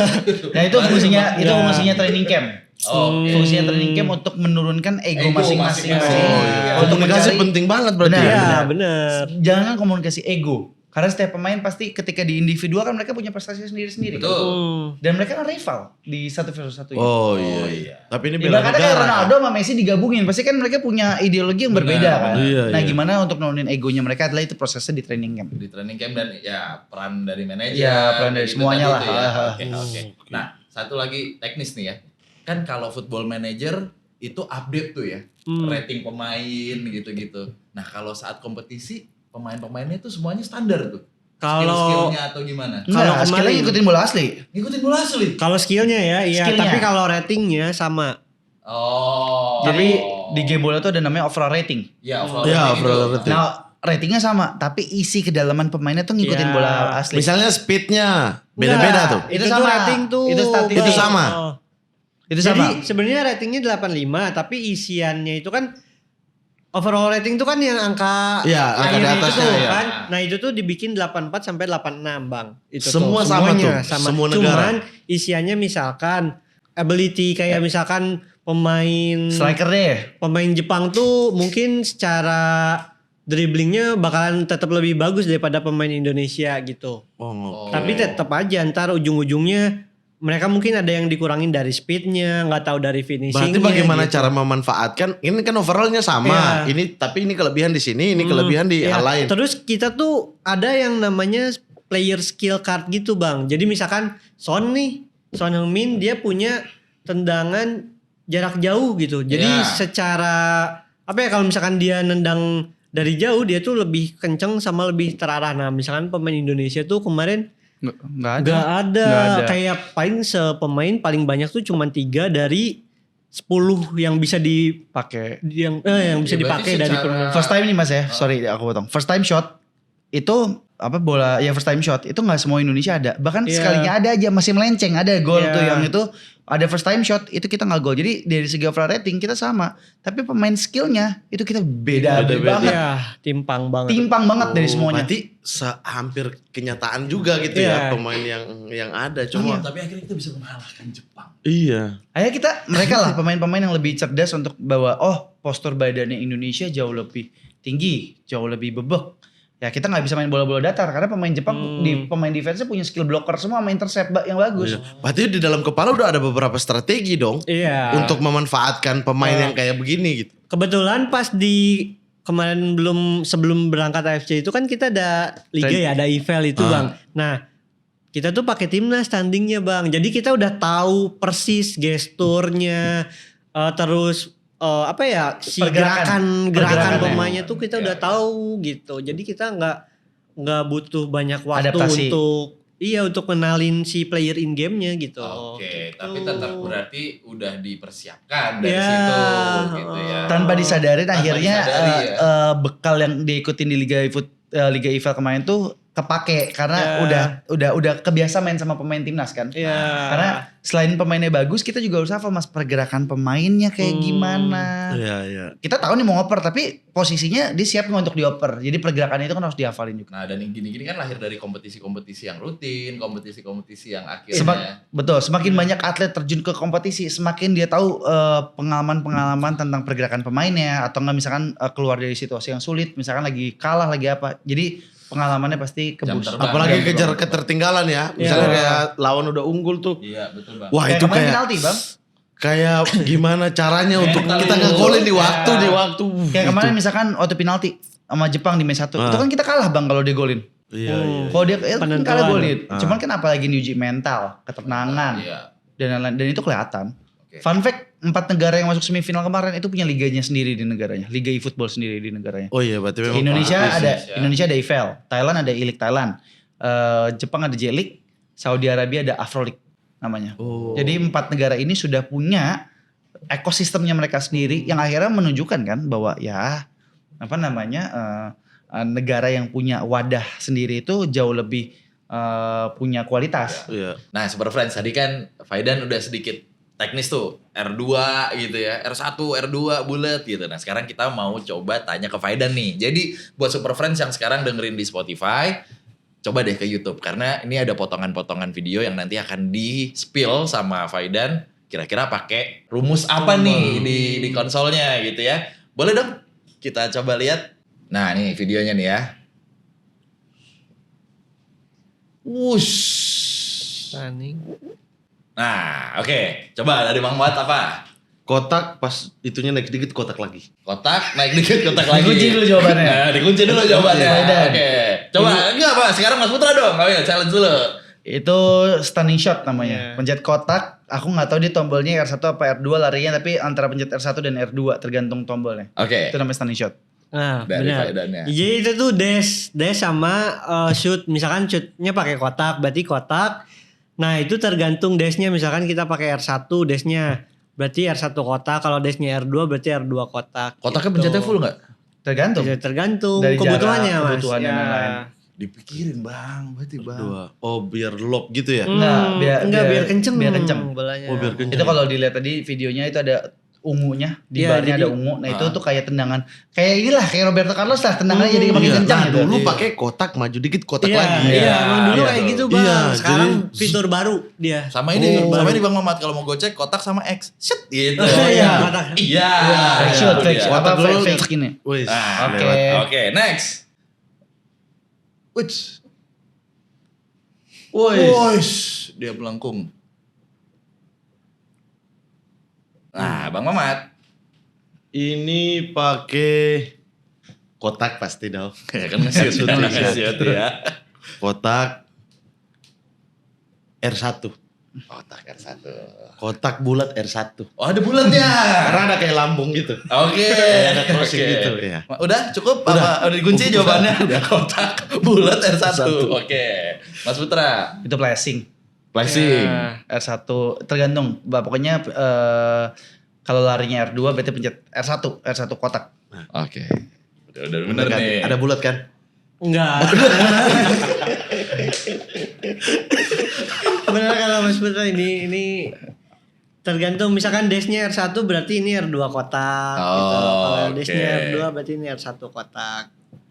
Nah itu fungsinya Enggak. fungsinya training camp. Oke. Fungsinya training camp untuk menurunkan ego Ego masing-masing. masing-masing. Oh, iya. Untuk Komunikasi mencari- penting banget berarti. Benar. Iya, ya. bener. Jangan komunikasi ego. Karena setiap pemain pasti ketika di individual kan mereka punya prestasi sendiri-sendiri. Betul. Dan mereka kan rival di satu versus satu. Oh iya. Tapi ini bela Ibaratnya kayak negara. Ronaldo sama Messi digabungin, pasti kan mereka punya ideologi yang berbeda Benar. kan. Iya, Nah iya. gimana untuk nurunin egonya mereka adalah itu prosesnya di training camp. Di training camp dan ya peran dari manajer. Iya, peran dari gitu semuanya tadi lah. tuh ya. Ah, Oke, oke. Nah, satu lagi teknis nih ya. Kan kalau football manager itu update tuh ya. Rating pemain gitu-gitu. Nah, kalau saat kompetisi pemain-pemainnya itu semuanya standar tuh. Kalau Skill-skillnya atau gimana? Kalau Nah, skillnya kemarin- ngikutin bola asli. Ngikutin bola asli. kalau skillnya ya, iya. Skillnya. Tapi kalau ratingnya sama. Oh. Jadi di game bola tuh ada namanya overall rating. Ya, overall Iya, rating overall itu. rating. Nah, ratingnya sama, tapi isi kedalaman pemainnya tuh ngikutin Ya. bola asli. Misalnya speednya beda-beda Enggak. tuh. Itu Itu sama. tuh rating tuh. Itu statistik. Itu sama. Oh. Itu Jadi sama. sebenarnya ratingnya 85, tapi isiannya itu kan overall rating itu kan yang angka Iya, angka di akhir itu atasnya, tuh iya. kan. Nah, itu tuh dibikin 84 sampai 86, Bang. Itu Semua tuh. sama Semuanya tuh, semua negara. Cuman isiannya misalkan ability kayak misalkan pemain Striker deh. pemain Jepang tuh mungkin secara dribblingnya bakalan tetap lebih bagus daripada pemain Indonesia gitu. Oh, Tapi tetap aja ntar ujung-ujungnya mereka mungkin ada yang dikurangin dari speednya, nggak tahu dari finishingnya. berarti bagaimana gitu. cara memanfaatkan? Ini kan overallnya sama. Iya. Ini tapi ini kelebihan di sini, ini kelebihan di Ya, hal lain. terus kita tuh ada yang namanya player skill card gitu Bang. Jadi misalkan Son nih, Son Heung-min dia punya tendangan jarak jauh gitu. Jadi Iya. secara apa ya kalau misalkan dia nendang dari jauh dia tuh lebih kenceng sama lebih terarah. Nah misalkan pemain Indonesia tuh kemarin Enggak ada. Gak ada. Nggak ada. Kayak paling sepemain paling banyak tuh cuma 3 dari 10 yang bisa Pakai yang bisa Ya, dipakai berarti dari secara- pemain. first time nih Mas ya. Sorry aku potong. First time shot itu apa bola ya first time shot itu nggak semua Indonesia ada. Bahkan Iya. sekalinya ada aja masih melenceng ada gol Iya. tuh yang itu ada first time shot itu kita nggak gol. Jadi dari segi overall rating kita sama. Tapi pemain skillnya itu kita beda Beda-beda. banget. Ya, timpang banget. Timpang banget dari semuanya. Berarti hampir kenyataan juga gitu Iya. ya pemain yang ada. Cuma Tapi akhirnya kita bisa mengalahkan Jepang. iya. Akhirnya mereka lah pemain-pemain yang lebih cerdas untuk bawa postur badannya Indonesia jauh lebih tinggi, jauh lebih bebek. Ya kita nggak bisa main bola-bola datar karena pemain Jepang pemain defense punya skill blocker semua, main intercept yang bagus. Iya. Berarti di dalam kepala udah ada beberapa strategi dong. Iya. Untuk memanfaatkan pemain yang kayak begini gitu. Kebetulan pas di kemarin sebelum berangkat AFC itu kan kita ada liga ya, ada EVEL itu Bang. Nah, kita tuh pakai timnas tandingnya Bang. Jadi kita udah tahu persis gesturnya, terus apa ya si gerakan pemainnya tuh kita udah tahu gitu. Jadi kita nggak butuh banyak waktu Adaptasi. untuk kenalin si player in game-nya gitu. Oke, tapi tetap berarti udah dipersiapkan dari Ya. situ gitu ya. Tanpa disadarin Tanpa akhirnya disadari, ya. bekal yang diikutin di Liga EVEL kemarin tuh kepake karena udah kebiasa main sama pemain timnas kan. Iya. Karena selain pemainnya bagus, kita juga harus hafal Mas pergerakan pemainnya kayak gimana. Iya. Kita tahu nih mau ngoper tapi posisinya dia siap untuk dioper. Jadi pergerakannya itu kan harus dihafalin juga. Nah, dan yang gini-gini kan lahir dari kompetisi-kompetisi yang rutin, kompetisi-kompetisi yang akhirnya Semakin banyak atlet terjun ke kompetisi, semakin dia tahu pengalaman-pengalaman tentang pergerakan pemainnya atau enggak misalkan keluar dari situasi yang sulit, misalkan lagi kalah lagi apa. Jadi pengalamannya pasti Jam kebus. terbang. Apalagi Bang. kejar ketertinggalan ya. Misalnya kayak lawan udah unggul tuh. iya, betul Bang. Wah Kayak itu kemarin kayak penalti bang. kayak gimana caranya untuk Mental kita dulu. ngegolin di Ya. waktu. Kayak Gitu. kemarin misalkan waktu penalti sama Jepang di match 1. Itu kan kita kalah bang kalau dia golin. Iya. Kalau dia kan Penentuan. kalah golin. Cuman kan apalagi diuji mental, ketenangan Iya. dan lain-lain. Dan itu kelihatan. Oke. Fun fact, 4 negara yang masuk semifinal kemarin itu punya liganya sendiri di negaranya. Liga e-football sendiri di negaranya. Oh iya berarti memang Indonesia bagus. ada ya. Indonesia ada EVEL, Thailand ada E-League Thailand, Jepang ada J-League, Saudi Arabia ada Afro League namanya. Oh. Jadi 4 negara ini sudah punya ekosistemnya mereka sendiri yang akhirnya menunjukkan kan bahwa ya apa namanya negara yang punya wadah sendiri itu jauh lebih punya kualitas. Iya. Nah, Super Friends tadi kan Faidan udah sedikit teknis tuh, R2 gitu ya, R1, R2 bulat gitu. Nah, sekarang kita mau coba tanya ke Faidan nih. Jadi, buat Super Friends yang sekarang dengerin di Spotify, coba deh ke YouTube. Karena ini ada potongan-potongan video yang nanti akan di-spill sama Faidan. Kira-kira pakai rumus apa nih di konsolnya gitu ya. Boleh dong kita coba lihat. Nah, nih videonya nih ya. Wush. Running. Nah, oke. Coba dari Bang Muat apa? Kotak pas itunya naik dikit kotak lagi. Kotak, naik dikit kotak lagi. Dikunci dulu jawabannya. Nah, dikunci dulu jawabannya. Faidan. Oke. Coba, enggak apa? Sekarang Mas Putra dong. Ayo, challenge dulu. Itu stunning shot namanya. Iya. Pencet kotak, aku nggak tahu dia tombolnya R1 apa R2 larinya, tapi antara pencet R1 dan R2 tergantung tombolnya. Oke. Itu namanya stunning shot. Nah, Dari benar. Faidannya. Jadi itu tuh dash sama shoot. Misalkan shootnya pakai kotak, berarti kotak. Nah itu tergantung dashnya. Misalkan kita pakai R1 dashnya, berarti R1 kotak. Kalau dashnya R2 berarti R2 kotak. Kotaknya gitu. pencetnya full nggak? Tergantung. Bisa tergantung Dari kebutuhannya jarak, mas. kebutuhan dan lain-lain. Dipikirin Bang, berarti Bang. Dua. Oh biar lock gitu ya. Enggak, biar kenceng. biar kenceng. Bolanya. Oh biar kenceng. Itu kalau dilihat tadi videonya itu ada ungunya, di Iya, barnya jadi- ada ungu. Nah itu tuh kayak tendangan. Kayak inilah, kayak Roberto Carlos lah. Tendangannya jadi makin Iya. kencang Nah, gitu. dulu pakai kotak maju dikit kotak Iya, lagi. iya, emang dulu Iya, kayak tuh. gitu bang. Iya, Sekarang jadi- fitur baru dia. Sama ini, Oh. sama ini Bang Mamat kalau mau gocek kotak sama X. Shit gitu. Iya, kotak. Iya. Fake shot, Itu fake dia. shot. Apa Kotak dulu. fake skin ya? Wih, Nah, Oke. Oke, next. Wih. Wih. Dia melengkung. Nah, Bang Mamat. Ini pakai kotak pasti dong. Ya kan nge-shoot ya. Kotak R1. Kotak kan satu. Kotak bulat R1. Oh, ada bulatnya. Karena ada kayak lambung gitu. Oke. Ada crossing Oke. gitu ya. Udah cukup? Apa udah dikunci jawabannya? Udah kotak bulat R1. Oke. Mas Putra. Itu flashing. Flashing. R1 tergantung. Pokoknya kalau larinya R2 berarti pencet R1 kotak. Oke. Udah bener Kan? nih. Ada bulat kan? Enggak. Benar kalau Mas Putra ini tergantung misalkan dashnya R1 berarti ini R2 kotak gitu. Oh, Kalau oke. dashnya R2 berarti ini R1 kotak.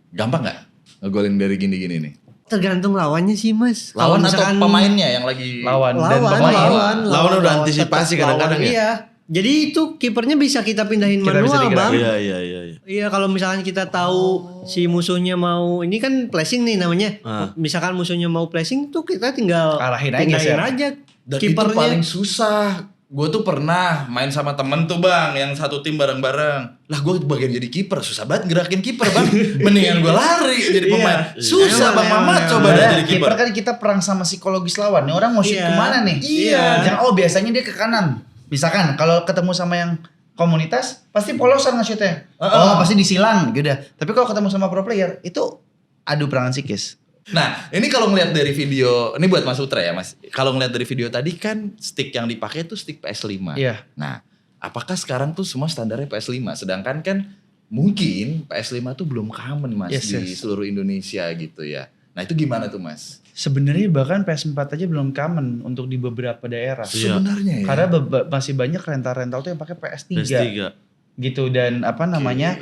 Gampang nggak ngegolin dari gini-gini nih? Tergantung lawannya sih Mas. Lawan Kalau atau misalkan pemainnya yang lagi Lawan dan lawan, pemain. lawan Lawan udah antisipasi tetap kadang-kadang lawan, ya? Iya. Jadi itu kipernya bisa kita pindahin Kita bisa manual digerak. bang. Iya. Iya kalau misalnya kita tahu si musuhnya mau ini kan flashing nih namanya. Misalkan musuhnya mau flashing tuh kita tinggal Arahin aja, pindahin geser. aja Dan itu kipernya. paling susah. Gue tuh pernah main sama temen tuh bang, yang satu tim bareng-bareng. Lah gue bagian jadi kiper, susah banget gerakin kiper bang. Mendingan gue lari jadi pemain. Susah bang Mamat coba dah jadi kiper kiper. kan kita perang sama psikologis lawan. Nih orang mau shoot Iya. kemana nih? Iya. Jangan, biasanya dia ke kanan. Misalkan kalau ketemu sama yang komunitas pasti polosan nge-shootnya. Pasti disilang gitu dah. Tapi kalau ketemu sama pro player itu adu perangan psikis. Nah ini kalau ngeliat dari video, ini buat Mas Utra ya mas. Kalau ngeliat dari video tadi kan stick yang dipakai tuh stick PS5. Iya. Nah apakah sekarang tuh semua standarnya PS5? Sedangkan kan mungkin PS5 tuh belum common mas Yes, di yes. seluruh Indonesia gitu ya. Nah itu gimana tuh mas? Sebenarnya bahkan PS4 aja belum common untuk di beberapa daerah. Iya. Sebenarnya ya. Karena masih banyak rental-rental tuh yang pakai PS3. PS3. Gitu, dan apa namanya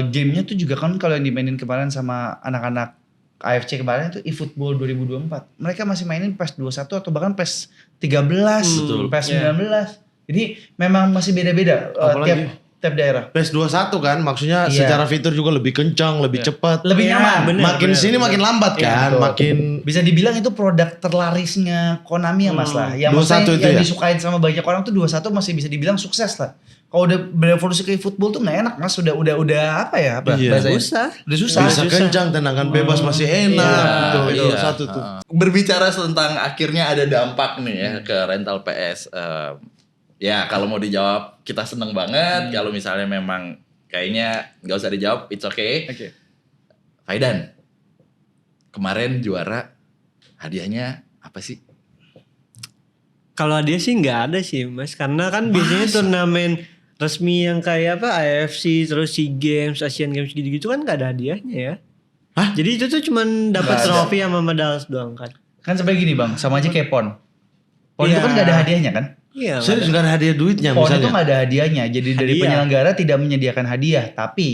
gamenya tuh juga kan kalau yang dimainin kemarin sama anak-anak AFC kemarin itu eFootball 2024. Mereka masih mainin PES 21 atau bahkan PES 13, Betul. PES 19. Jadi memang masih beda-beda Apalagi tiap daerah. PS21 kan maksudnya Iya. secara fitur juga lebih kencang, lebih cepat. Lebih Iya, nyaman. bener. Makin sini makin lambat Iya, kan, betul. makin Bisa dibilang itu produk terlarisnya Konami ya mas lah. Yang 21 maksudnya itu yang ya? disukain sama banyak orang tuh 21 masih bisa dibilang sukses lah. Kalau udah berevolusi ke football tuh nggak enak mas. Udah apa ya? Apa Iya. bahasanya? Susah. Udah susah. bisa kencang, tendangan bebas masih enak. Iya, Betul, itu iya. satu tuh. Berbicara tentang akhirnya ada dampak nih ya ke rental PS. Ya kalau mau dijawab kita seneng banget. Kalau misalnya memang kayaknya nggak usah dijawab, it's okay. Oke. Faidan, kemarin juara, hadiahnya apa sih? Kalau dia sih nggak ada sih mas, karena kan biasanya turnamen resmi yang kayak apa AFC terus SEA Games, Asian Games gitu-gitu kan nggak ada hadiahnya ya. Hah? Jadi itu tuh cuman dapat Nggak ada. trofi sama medal doang kan. Kan sebenarnya gini bang, sama aja kayak PON. PON itu Iya. kan gak ada hadiahnya kan? Iya. Serius nggak ada hadiah duitnya PON itu misalnya. gak ada hadiahnya. Jadi dari Hadiah. penyelenggara tidak menyediakan hadiah. Tapi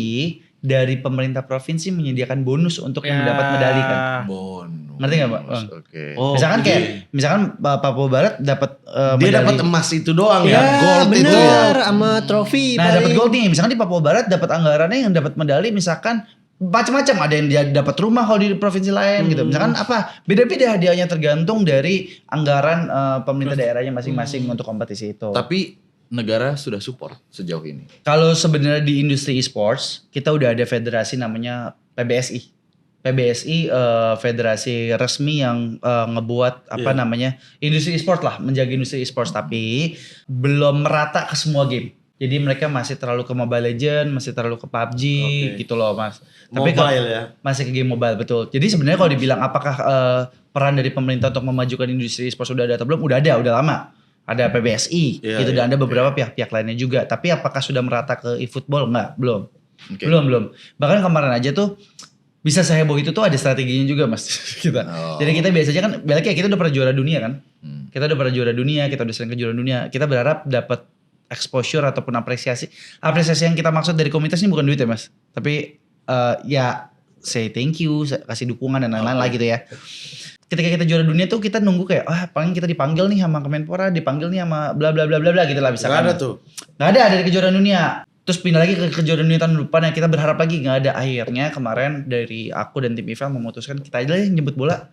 dari pemerintah provinsi menyediakan bonus untuk yang mendapat medali kan. Bonus. Ngerti nggak, Pak? Bang? Oke. Oh, misalkan jadi misalkan Papua Barat dapat dia medali. dapat emas itu doang Iya, ya, gold itu ya. bener, sama trofi. Nah dapat paling. gold nih. Misalkan di Papua Barat dapat anggarannya yang dapat medali misalkan macam-macam, ada yang dia dapat rumah kalau di provinsi lain gitu. Misalkan apa? Beda-beda hadiahnya tergantung dari anggaran pemerintah daerahnya masing-masing untuk kompetisi itu. Tapi negara sudah support sejauh ini. Kalau sebenarnya di industri e-sports, kita udah ada federasi namanya PBSI. PBSI federasi resmi yang ngebuat apa namanya industri e-sport lah, menjaga industri e-sports, tapi belum merata ke semua game. Jadi mereka masih terlalu ke Mobile Legends, masih terlalu ke PUBG gitu loh mas. Tapi Mobile ya. masih ke game mobile, betul. Jadi sebenarnya kalau dibilang apakah peran dari pemerintah untuk memajukan industri e-sports sudah ada atau belum? Udah lama. Ada PBSI Iya, gitu, iya, dan ada beberapa pihak-pihak lainnya juga. Tapi apakah sudah merata ke e-football? Enggak, belum. Oke. Belum. Bahkan kemarin aja tuh bisa seheboh itu tuh ada strateginya juga mas kita. Oh. Jadi kita biasanya kan, balik ya kita udah pernah juara dunia kan. Hmm. Kita udah pernah juara dunia, kita udah sering ke juara dunia. Kita berharap dapat exposure ataupun apresiasi. Apresiasi yang kita maksud dari komunitas ini bukan duit ya mas. Tapi ya say thank you, kasih dukungan dan lain-lain lah gitu ya. Ketika kita juara dunia tuh kita nunggu kayak paling kita dipanggil nih sama Kemenpora, dipanggil nih sama bla bla bla bla bla gitu lah Nggak misalkan. ada tuh. Nggak ada dari kejuaraan dunia. Terus pindah lagi ke kejuaraan dunia tahun depan yang kita berharap lagi nggak ada. Akhirnya kemarin dari aku dan tim IFL memutuskan kita aja lah yang jemput bola.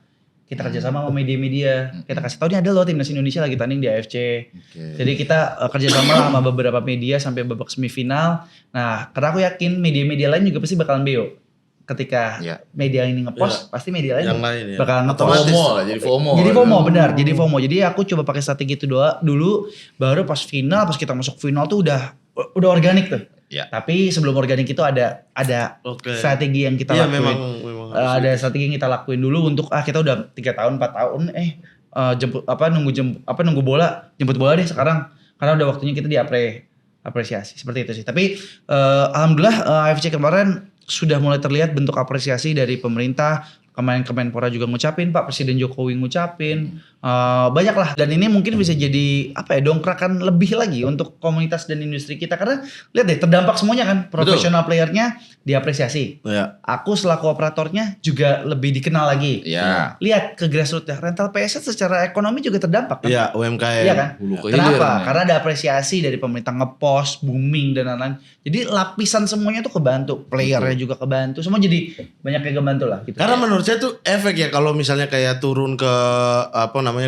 Kita kerjasama sama media-media. Kita kasih tahu nih ada loh timnas Indonesia lagi tanding di AFC. Oke. Jadi kita kerjasama lah sama beberapa media sampai babak semifinal. Nah karena aku yakin media-media lain juga pasti bakalan beo. Ketika Iya. media ini ngepost, pasti media lain Yang lain ya. bakalan ngepost. Otomatis. FOMO lah, jadi FOMO. Jadi FOMO benar, jadi FOMO. Jadi aku coba pakai strategi itu dulu, baru pas final, pas kita masuk final tuh udah organik tuh. Ya. Tapi sebelum organik itu ada Oke. strategi yang kita Iya lakuin. memang Ada strategi yang kita lakuin dulu untuk kita udah 3 tahun 4 tahun nunggu bola, jemput bola deh sekarang karena udah waktunya kita apresiasi seperti itu sih. Tapi alhamdulillah AFC kemarin sudah mulai terlihat bentuk apresiasi dari pemerintah Kemenpora juga ngucapin, Pak Presiden Jokowi ngucapin, banyak lah. Dan ini mungkin bisa jadi dongkrakan lebih lagi untuk komunitas dan industri kita, karena lihat deh terdampak semuanya kan, profesional playernya diapresiasi, aku selaku operatornya juga lebih dikenal lagi. Iya. Lihat ke grassroots ya, rental PS secara ekonomi juga terdampak kan. Iya, UMKM. Iya kan? Hulu ke hilir Kenapa? nih. Karena ada apresiasi dari pemerintah, ngepost, booming dan lain-lain. Jadi lapisan semuanya tuh kebantu, playernya juga kebantu, semua jadi banyak yang kebantu lah. Gitu. Karena menurut saya tuh efek ya kalau misalnya kayak turun ke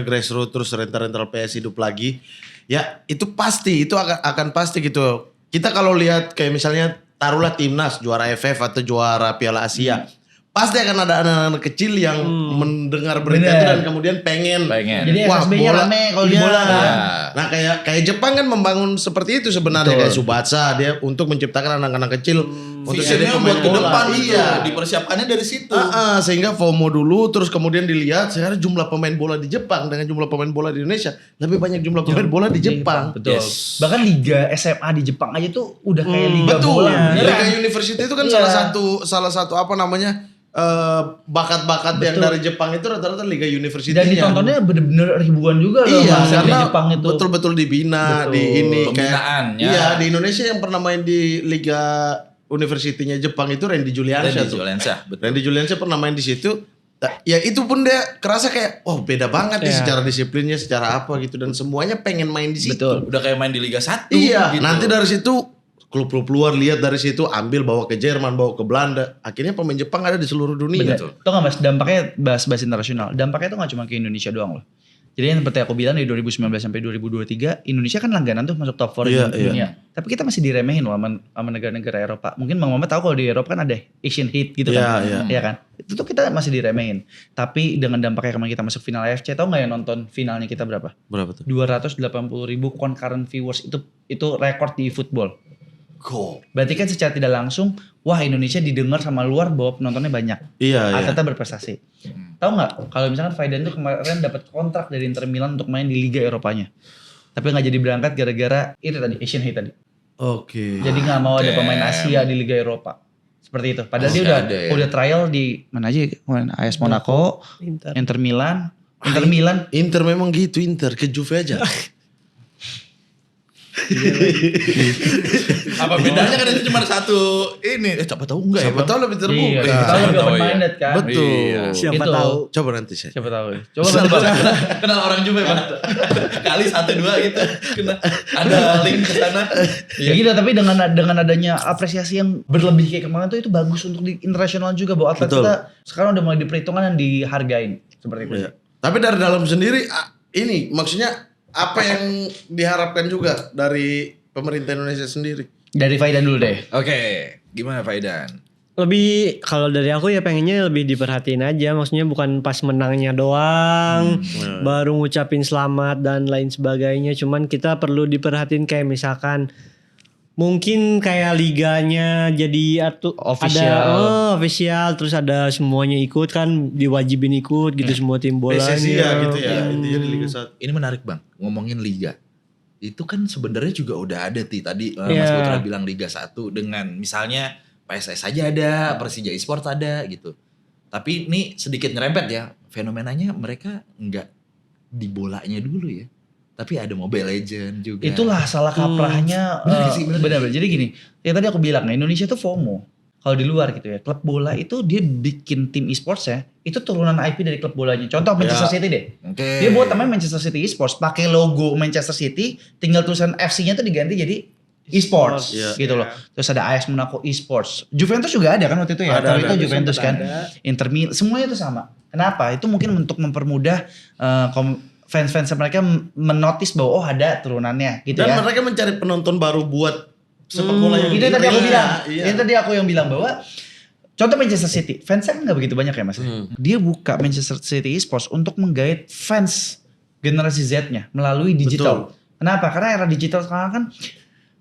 grassroots terus rental PS hidup lagi, ya itu pasti, itu akan pasti gitu. Kita kalau lihat kayak misalnya taruhlah timnas juara AFF atau juara Piala Asia, pasti akan ada anak-anak kecil yang mendengar berita itu dan kemudian pengen. Jadi FSB-nya rame kalau di bola. Nah kayak Jepang kan membangun seperti itu sebenarnya, kayak Subatsa, dia untuk menciptakan anak-anak kecil untuk jadi Visionnya pemain buat ke bola. depan Iya. iya. Dipersiapkannya dari situ. Sehingga FOMO dulu, terus kemudian dilihat sekarang jumlah pemain bola di Jepang dengan jumlah pemain bola di Indonesia lebih banyak jumlah pemain bola di Jepang. Betul. Yes. Bahkan liga SMA di Jepang aja tuh udah kayak liga Betul. bola. Liga University itu kan Iya. salah satu apa namanya bakat-bakat yang dari Jepang itu rata-rata Liga University. Dan ditontonnya bener-bener ribuan juga loh Iya, Mas, di karena Jepang itu. betul-betul dibina Betul. di ini Pembinaan, ya. Iya, di Indonesia yang pernah main di Liga University-nya Jepang itu Randy Juliansyah tuh. Randy Juliansyah pernah main di situ. Ya itu pun dia kerasa kayak beda banget nih secara disiplinnya, secara apa gitu, dan semuanya pengen main di situ. Betul. Udah kayak main di Liga 1 Iya, gitu. nanti dari situ klub-klub luar lihat dari situ, ambil bawa ke Jerman, bawa ke Belanda. Akhirnya pemain Jepang ada di seluruh dunia. Bener. Tau gak Mas, dampaknya bahas internasional. Dampaknya tuh gak cuma ke Indonesia doang loh. Jadi yang seperti aku bilang dari 2019 sampai 2023, Indonesia kan langganan tuh masuk top 4 Iya, di dunia. Tapi kita masih diremehin loh sama negara-negara Eropa. Mungkin Bang Mamat tahu kalau di Eropa kan ada Asian Heat gitu kan. Iya kan? Itu tuh kita masih diremehin. Tapi dengan dampaknya kemarin kita masuk final AFC, tahu gak yang nonton finalnya kita berapa? Berapa tuh? 280.000 concurrent viewers, itu rekor di football. Go. Berarti kan secara tidak langsung, wah Indonesia didengar sama luar bahwa penontonnya banyak. Iya, iya. Atletnya berprestasi. Tahu nggak? Kalau misalkan Faidan tuh kemarin dapat kontrak dari Inter Milan untuk main di Liga Eropanya, tapi nggak jadi berangkat gara-gara itu tadi Asian Hate tadi. Oke. Jadi nggak mau ada pemain Asia di Liga Eropa. Seperti itu. Padahal dia Masih ada ya. udah trial di mana aja? Kemarin AS Monaco, Inter Milan. Inter memang gitu, Inter ke Juve aja. Apa bedanya kan itu cuma satu ini. Siapa tahu enggak ya? Siapa Bang? tahu lebih terbuka. Iya, kita lebih Tahu open ya. minded kan. Betul. Iya. Siapa Gitu. tahu. Coba nanti saya. Siapa tahu. Coba Bang, kenal orang juga Bang. Kali 1-2 gitu. Ada link ke sana. Ya gitu, tapi dengan adanya apresiasi yang berlebih kayak kemarin tuh itu bagus untuk di internasional juga, bahwa atlet Betul. kita sekarang udah mulai diperhitungkan dan dihargain seperti itu. Iya. Tapi dari dalam sendiri ini maksudnya apa yang diharapkan juga dari pemerintah Indonesia sendiri? Dari Faidan dulu deh. Oke, gimana Faidan? Lebih kalau dari aku ya pengennya lebih diperhatiin aja, maksudnya bukan pas menangnya doang baru ngucapin selamat dan lain sebagainya, cuman kita perlu diperhatiin kayak misalkan mungkin kayak liganya jadi Official. official, terus ada semuanya ikut kan, diwajibin ikut gitu semua tim bola PSSI ya gitu ya, Hmm. intinya di Liga 1. Ini menarik Bang, ngomongin liga. Itu kan sebenarnya juga udah ada tadi Mas Iya. Putra bilang Liga 1 dengan misalnya PSS aja ada, Persija Esports ada gitu. Tapi ini sedikit nyerempet ya, fenomenanya mereka nggak di bolanya dulu ya. Tapi ada Mobile Legend juga. Itulah salah kaprahnya. Bener sih, bener. Benar-benar. Jadi gini, ya tadi aku bilang, Indonesia tuh FOMO. Kalau di luar gitu ya, klub bola itu dia bikin tim e-sports ya, itu turunan IP dari klub bolanya. Contoh Manchester City deh. Oke. Dia buat namanya Manchester City Esports, pakai logo Manchester City, tinggal tulisan FC-nya tuh diganti jadi Esports Iya. gitu loh. Terus ada AS Monaco Esports. Juventus juga ada kan waktu itu ya. Ada, Tapi itu ada. Juventus kan. Ada. Inter Milan, semuanya itu sama. Kenapa? Itu mungkin untuk mempermudah fans-fans mereka menotis bahwa ada turunannya gitu Dan ya. mereka mencari penonton baru buat sepak bola yang Itu yang tadi aku Iya, bilang. iya. Itu tadi aku yang bilang bahwa contoh Manchester City, fansnya kan nggak begitu banyak ya mas. Dia buka Manchester City Esports untuk menggait fans generasi Z-nya melalui digital. Kenapa? Karena era digital sekarang kan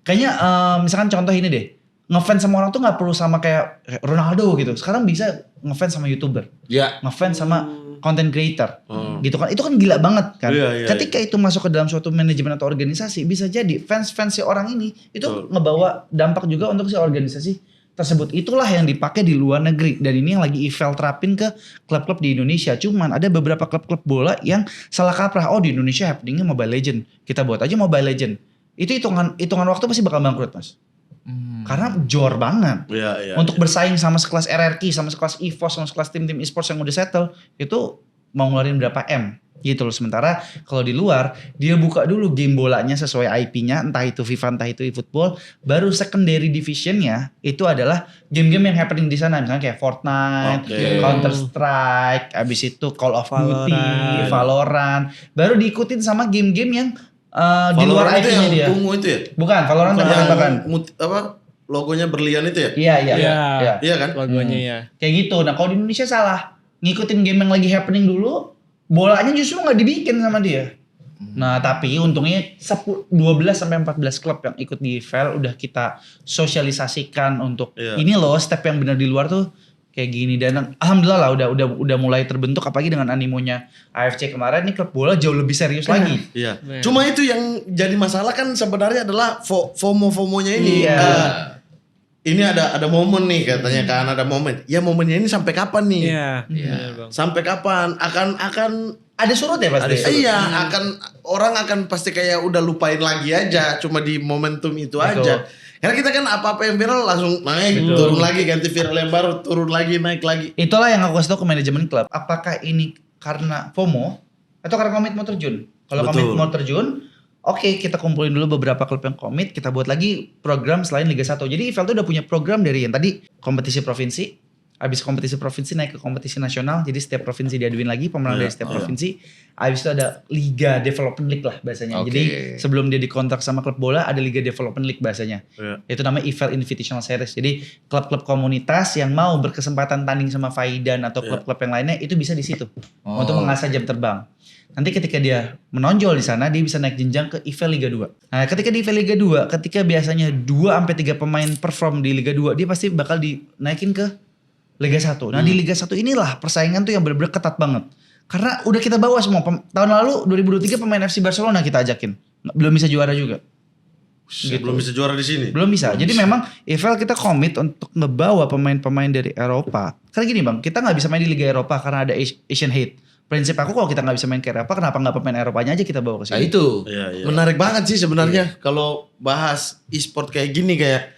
kayaknya misalkan contoh ini deh, ngefans sama orang tuh nggak perlu sama kayak Ronaldo gitu. Sekarang bisa ngefans sama YouTuber, Ya. ngefans sama content creator, gitu kan. Itu kan gila banget kan. Iya, iya, Ketika itu masuk ke dalam suatu manajemen atau organisasi, bisa jadi fans si orang ini itu ngebawa dampak juga untuk si organisasi tersebut itulah yang dipakai di luar negeri, dan ini yang lagi EVL terapin ke klub-klub di Indonesia. Cuman ada beberapa klub-klub bola yang salah kaprah. Oh, di Indonesia happeningnya Mobile Legend, kita buat aja Mobile Legend. Itu hitungan waktu pasti bakal bangkrut, Mas. Karena jor banget. Untuk bersaing sama sekelas RRQ, sama sekelas EVOS, sama sekelas tim-tim e-sports yang udah settle, itu mau ngeluarin berapa M gitu loh. Sementara kalau di luar dia buka dulu game bolanya sesuai IP-nya, entah itu FIFA, entah itu eFootball, baru secondary divisionnya itu adalah game-game yang happening di sana, misalnya kayak Fortnite, Counter Strike, abis itu Call of Duty, Valorant, baru diikutin sama game-game yang di luar Valorant itu IP-nya yang dia. ungu itu ya? Bukan, Valorant tembakan. Apa logonya berlian itu ya? Iya. Iya kan? Logonya ya. Kayak gitu. Nah, kalau di Indonesia salah. Ngikutin game yang lagi happening dulu, bolanya justru nggak dibikin sama dia. Nah, tapi untungnya 12 sampai 14 klub yang ikut di EVL udah kita sosialisasikan untuk ini loh step yang benar di luar tuh kayak gini, dan alhamdulillah lah udah mulai terbentuk, apalagi dengan animonya AFC kemarin nih klub bola jauh lebih serius lagi. Iya. Cuma itu yang jadi masalah kan sebenarnya adalah FOMO-FOMO-nya ini. Iya. Ini ada momen nih katanya kan, ada momen. Ya momennya ini sampai kapan nih? Iya. Bang. Sampai kapan? Akan Ada surut ya pasti. iya, orang akan pasti kayak udah lupain lagi aja, cuma di momentum itu Betul. aja. Karena kita kan apa-apa yang viral langsung naik, turun lagi, ganti viral yang baru, turun lagi, naik lagi. Itulah yang aku kasih tau ke manajemen klub. Apakah ini karena FOMO atau karena komit mau terjun? Kalau komit mau terjun, oke, kita kumpulin dulu beberapa klub yang komit, kita buat lagi program selain Liga 1. Jadi EVL tuh udah punya program dari yang tadi kompetisi provinsi, habis kompetisi provinsi naik ke kompetisi nasional. Jadi setiap provinsi diaduin lagi pemenang dari setiap provinsi. Habis itu ada Liga Development League lah bahasanya. Jadi sebelum dia dikontrak sama klub bola ada Liga Development League bahasanya. Itu namanya EVL Invitational Series. Jadi klub-klub komunitas yang mau berkesempatan tanding sama Faidan atau klub-klub yang lainnya itu bisa di situ untuk mengasah jam terbang. Nanti ketika dia menonjol di sana, dia bisa naik jenjang ke EVL Liga 2. Nah, ketika di EVL Liga 2, ketika biasanya 2-3 pemain perform di Liga 2, dia pasti bakal dinaikin ke Liga 1. Nah, di Liga 1 inilah persaingan tuh yang benar-benar ketat banget. Karena udah kita bawa semua. Tahun lalu 2023 pemain FC Barcelona kita ajakin. Belum bisa juara juga. Belum bisa juara di sini. Belum bisa. Jadi memang EVL kita komit untuk ngebawa pemain-pemain dari Eropa. Karena gini Bang, kita nggak bisa main di Liga Eropa karena ada Asian hate. Prinsip aku kalau kita nggak bisa main ke Eropa, kenapa nggak pemain Eropanya aja kita bawa ke sini? Nah itu. Menarik banget sih sebenarnya kalau bahas e-sport kayak gini, kayak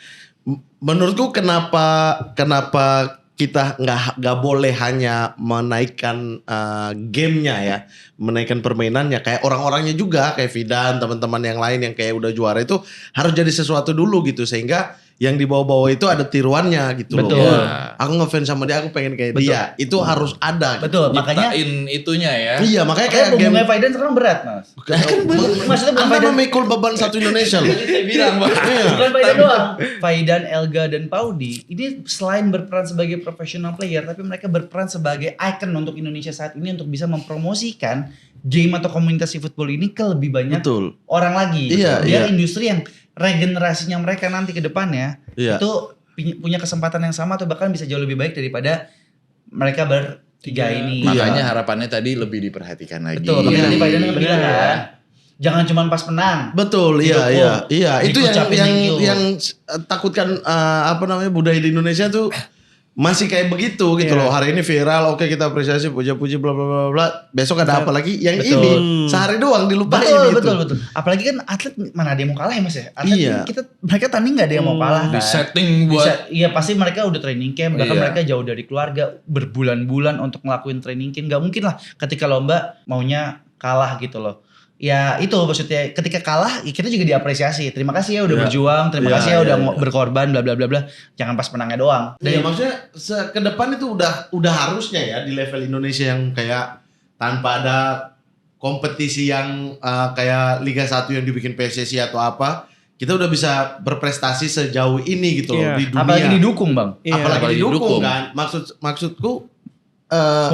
menurutku kenapa kita nggak boleh hanya menaikkan gamenya ya, menaikkan permainannya, kayak orang-orangnya juga kayak Fidan, teman-teman yang lain yang kayak udah juara itu harus jadi sesuatu dulu gitu, sehingga yang dibawa-bawa itu ada tiruannya gitu. Betul. Loh. Aku ngefans sama dia, aku pengen kayak dia. Itu harus ada. Gitu. Betul, makanya Nyiptain itunya ya. Iya, makanya kayak punggungnya Faidan sekarang berat, Mas. Maksudnya bukan Anda Faidan. memikul beban satu Indonesia loh. Saya bilang Bang. Bukan Faidan doang. Faidan, Elga, dan Paudi ini selain berperan sebagai professional player, tapi mereka berperan sebagai icon untuk Indonesia saat ini untuk bisa mempromosikan game atau komunitas football ini ke lebih banyak orang lagi. Iya, Biar iya. industri yang regenerasinya mereka nanti ke depannya Iya. itu punya kesempatan yang sama atau bahkan bisa jauh lebih baik daripada mereka bertiga ini. Makanya harapannya tadi lebih diperhatikan lagi. Betul, makanya tadi Faidan yang bilang kan, jangan cuma pas menang. Betul, iya. Itu Dikucapin thank you. yang takutkan budaya di Indonesia tuh masih kayak begitu gitu loh. Hari ini viral, oke kita apresiasi, puja-puji, bla bla bla bla. Besok ada apa lagi? Yang ini sehari doang dilupain gitu. Betul. Apalagi kan atlet mana ada yang mau kalah ya Mas ya? Atlet mereka tanding nggak ada yang mau kalah. Di setting buat Iya pasti mereka udah training camp, bahkan Iya. mereka jauh dari keluarga berbulan-bulan untuk ngelakuin training camp. Gak mungkin lah ketika lomba maunya kalah gitu loh. Ya itu maksudnya ketika kalah ya kita juga diapresiasi. Terima kasih ya udah berjuang, terima kasih ya udah berkorban bla bla bla bla. Jangan pas menangnya doang. Dan maksudnya ke depan itu udah harusnya ya di level Indonesia yang kayak tanpa ada kompetisi yang kayak Liga 1 yang dibikin PSSI atau apa, kita udah bisa berprestasi sejauh ini gitu loh di dunia. Apalagi didukung Bang. Apalagi didukung kan. Maksudku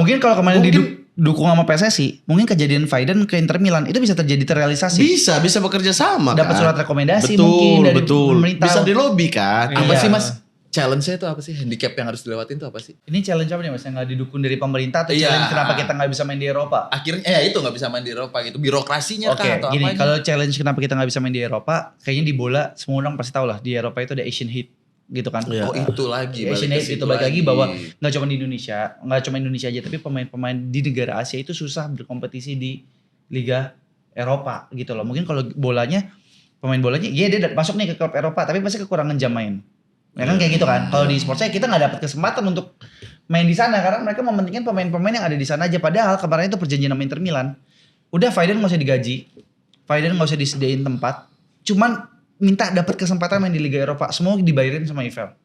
Mungkin kalau kemarin didukung sama PSSI, mungkin kejadian Faidan ke Inter Milan itu bisa terrealisasi. bisa bekerja sama Dapat kan. surat rekomendasi mungkin dari betul. pemerintah. Bisa di lobby kan. apa Iya. sih Mas? Challenge-nya itu apa sih? Handicap yang harus dilewatin itu apa sih? Ini challenge apa nih Mas yang gak didukung dari pemerintah atau Iya. challenge kenapa kita gak bisa main di Eropa? Akhirnya itu nggak bisa main di Eropa gitu. Birokrasinya Oke, kah atau gini apanya? kalau challenge kenapa kita gak bisa main di Eropa, kayaknya di bola semua orang pasti tahu lah di Eropa itu ada Asian hate. gitu kan. Iya. Oh itu lagi. Asian balik ke Age situ itu balik lagi bahwa nggak cuma di Indonesia, nggak cuma Indonesia aja, tapi pemain-pemain di negara Asia itu susah berkompetisi di Liga Eropa gitu loh. Mungkin kalau pemain bolanya, dia masuk nih ke klub Eropa, tapi pasti kekurangan jam main. Ya kan kayak gitu kan. Kalau di e-sports kita nggak dapat kesempatan untuk main di sana karena mereka mementingkan pemain-pemain yang ada di sana aja. Padahal kemarin itu perjanjian sama Inter Milan. Udah Foden nggak usah digaji, Foden nggak usah disediain tempat, cuman minta dapat kesempatan main di Liga Eropa, semua dibayarin sama IFL.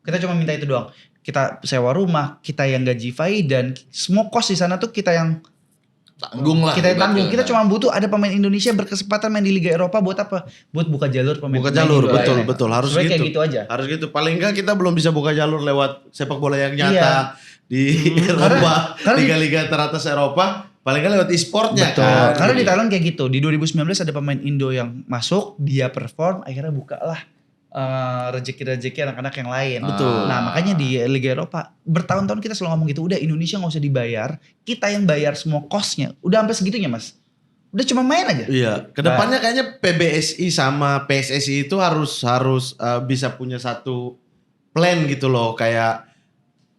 Kita cuma minta itu doang. Kita sewa rumah, kita yang gaji Faidan, semua kos di sana tuh kita yang tanggung lah. Kita yang tanggung. Kita ibaratnya. cuma butuh ada pemain Indonesia berkesempatan main di Liga Eropa buat apa? Buat buka jalur pemain. Buka jalur, pemain betul, lainnya. betul. Harus Sebenarnya gitu. kayak gitu aja. Harus gitu. Paling enggak kita belum bisa buka jalur lewat sepak bola yang nyata Iya. di Eropa, karena- liga-liga teratas Eropa. Paling enggak lewat e-sportnya Betul. kan. Karena di Thailand kayak gitu. Di 2019 ada pemain Indo yang masuk, dia perform, akhirnya buka lah rezeki-rezeki anak-anak yang lain. Betul. Nah makanya di Liga Eropa bertahun-tahun kita selalu ngomong gitu. Udah Indonesia nggak usah dibayar, kita yang bayar semua costnya. Udah sampai segitunya mas. Udah cuma main aja. Iya, kedepannya kayaknya PBSI sama PSSI itu harus bisa punya satu plan gitu loh, kayak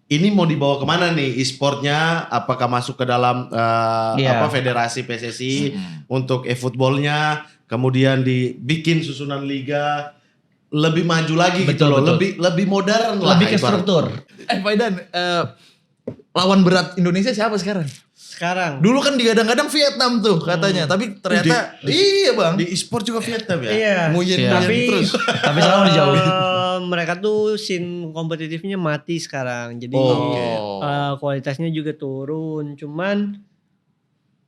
ini mau dibawa kemana nih e-sportnya? Apakah masuk ke dalam Iya. federasi PSSI untuk e-footballnya, kemudian dibikin susunan liga lebih maju lagi gitu Betul, loh, betul. lebih modern lah. Lebih ke ibarat. struktur. Faidan, lawan berat Indonesia siapa sekarang? Sekarang. Dulu kan digadang-gadang Vietnam tuh katanya, tapi ternyata iya bang. Di e-sport juga Vietnam ya? Iya. Nguyen Iya. tapi Tapi Tapi sekarang udah jauh. mereka tuh scene kompetitifnya mati sekarang. Jadi Oh. kualitasnya juga turun. Cuman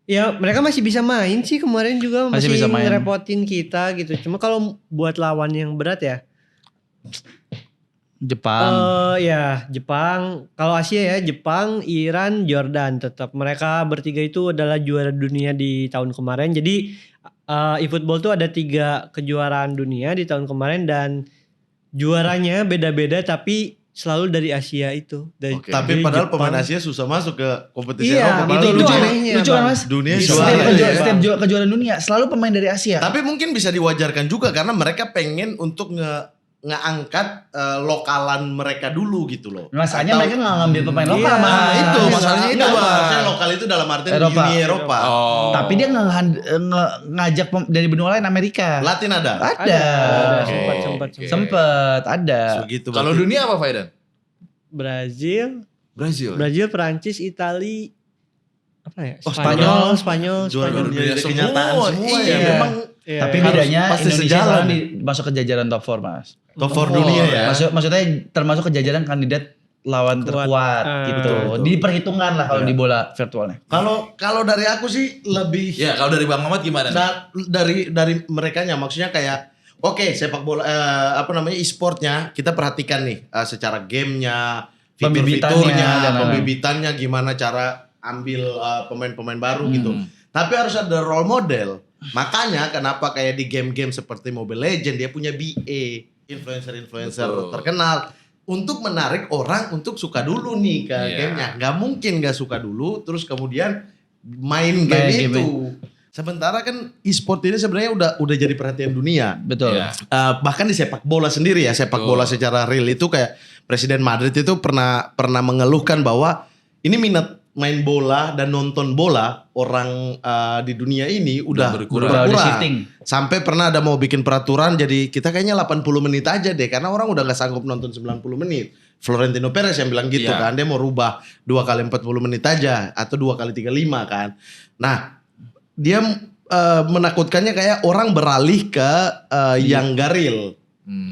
ya mereka masih bisa main sih, kemarin juga Masih masih, bisa main. ngerepotin kita gitu. Cuma kalau buat lawan yang berat ya Jepang. ya Jepang. Kalau Asia ya Jepang, Iran, Jordan tetap. Mereka bertiga itu adalah juara dunia di tahun kemarin. Jadi eFootball tuh ada 3 kejuaraan dunia di tahun kemarin dan juaranya beda-beda tapi selalu dari Asia itu. Oke. tapi Jadi padahal Jepang- pemain Asia susah masuk ke kompetisi Iya, Eropa. itu itu lucu, anehnya, lucu kan Bang. mas? Dunia Di juara Setiap, ya. setiap kejuaraan dunia selalu pemain dari Asia. Tapi mungkin bisa diwajarkan juga karena mereka pengen untuk ngeangkat lokalan mereka dulu gitu loh. Masalahnya Atau- mereka nggak ngambil pemain Iya, lokal mas. itu masalahnya itu, Enggak, Bang. maksudnya lokal itu dalam artian Eropa. Uni Eropa. Oh. Tapi dia ngajak dari benua lain Amerika. Latin ada. Ada. Ada, Oke. sempat. Sempet ada. Begitu. Kalau berarti. dunia apa Faidan? Brazil, Brazil. Prancis, Itali, apa ya? Oh, Spanyol. juara dunia Dunia dari semua. kenyataan semua Iya. ya. Memang Iya. Tapi Harus bedanya pasti Indonesia sejalan. sekarang masuk ke jajaran top 4 mas. top 4 dunia ya. Maksudnya termasuk ke jajaran kandidat lawan Kuat. terkuat gitu. Betul. Diperhitungkan lah kalau Iya. di bola virtualnya. Kalau dari aku sih lebih Ya kalau dari Bang Mamat gimana? nih? dari merekanya, maksudnya kayak oke, sepak bola e-sportnya kita perhatikan nih secara gamenya, Pembibitannya, fitur-fiturnya, dan lain-lain. pembibitannya gimana cara ambil pemain-pemain baru gitu. Tapi harus ada role model. Makanya kenapa kayak di game-game seperti Mobile Legends dia punya BA, influencer-influencer Betul. terkenal untuk menarik orang untuk suka dulu nih ke Iya. gamenya. Nggak mungkin nggak suka dulu terus kemudian main game Main game itu. Sementara kan e-sport ini sebenarnya udah jadi perhatian dunia. Betul. Iya. Bahkan di sepak bola sendiri ya, sepak Betul. bola secara real itu kayak Presiden Madrid itu pernah mengeluhkan bahwa ini minat main bola dan nonton bola orang di dunia ini udah berkurang. Udah shifting. Sampai pernah ada mau bikin peraturan jadi kita kayaknya 80 menit aja deh karena orang udah gak sanggup nonton 90 menit. Florentino Perez yang bilang gitu Iya. kan, dia mau rubah 2 kali 40 menit aja atau 2 kali 35 kan. Nah, dia menakutkannya kayak orang beralih ke yang garil.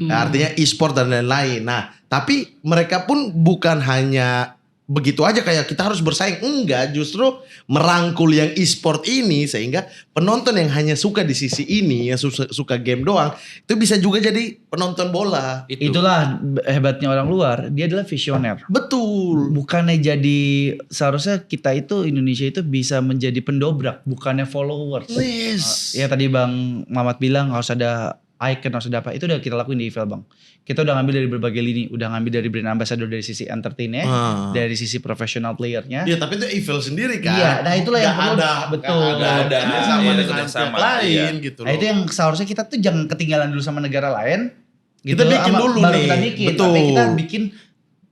Artinya e-sport dan lain-lain. Nah, tapi mereka pun bukan hanya begitu aja kayak kita harus bersaing. Enggak, justru merangkul yang e-sport ini sehingga penonton yang hanya suka di sisi ini, yang suka game doang, itu bisa juga jadi penonton bola. Itulah hebatnya orang luar. Dia adalah visioner. Betul. Bukannya jadi seharusnya kita itu Indonesia itu bisa menjadi pendobrak, bukannya followers. Yes. Ya tadi Bang Mamat bilang harus ada icon, harus ada apa. Itu udah kita lakuin di EVL Bang. Kita udah ngambil dari berbagai lini, udah ngambil dari brand ambassador dari sisi entertainnya, dari sisi professional playernya. Iya, tapi itu evil sendiri kan. Iya, nah itulah yang Nggak perlu. ada, Betul. nggak ada sama Iya, dengan kerjasama, pihak lain iya. gitu loh. Nah itu yang seharusnya kita tuh jangan ketinggalan dulu sama negara lain. Kita bikin dulu baru nih. kita bikin, Betul. tapi kita bikin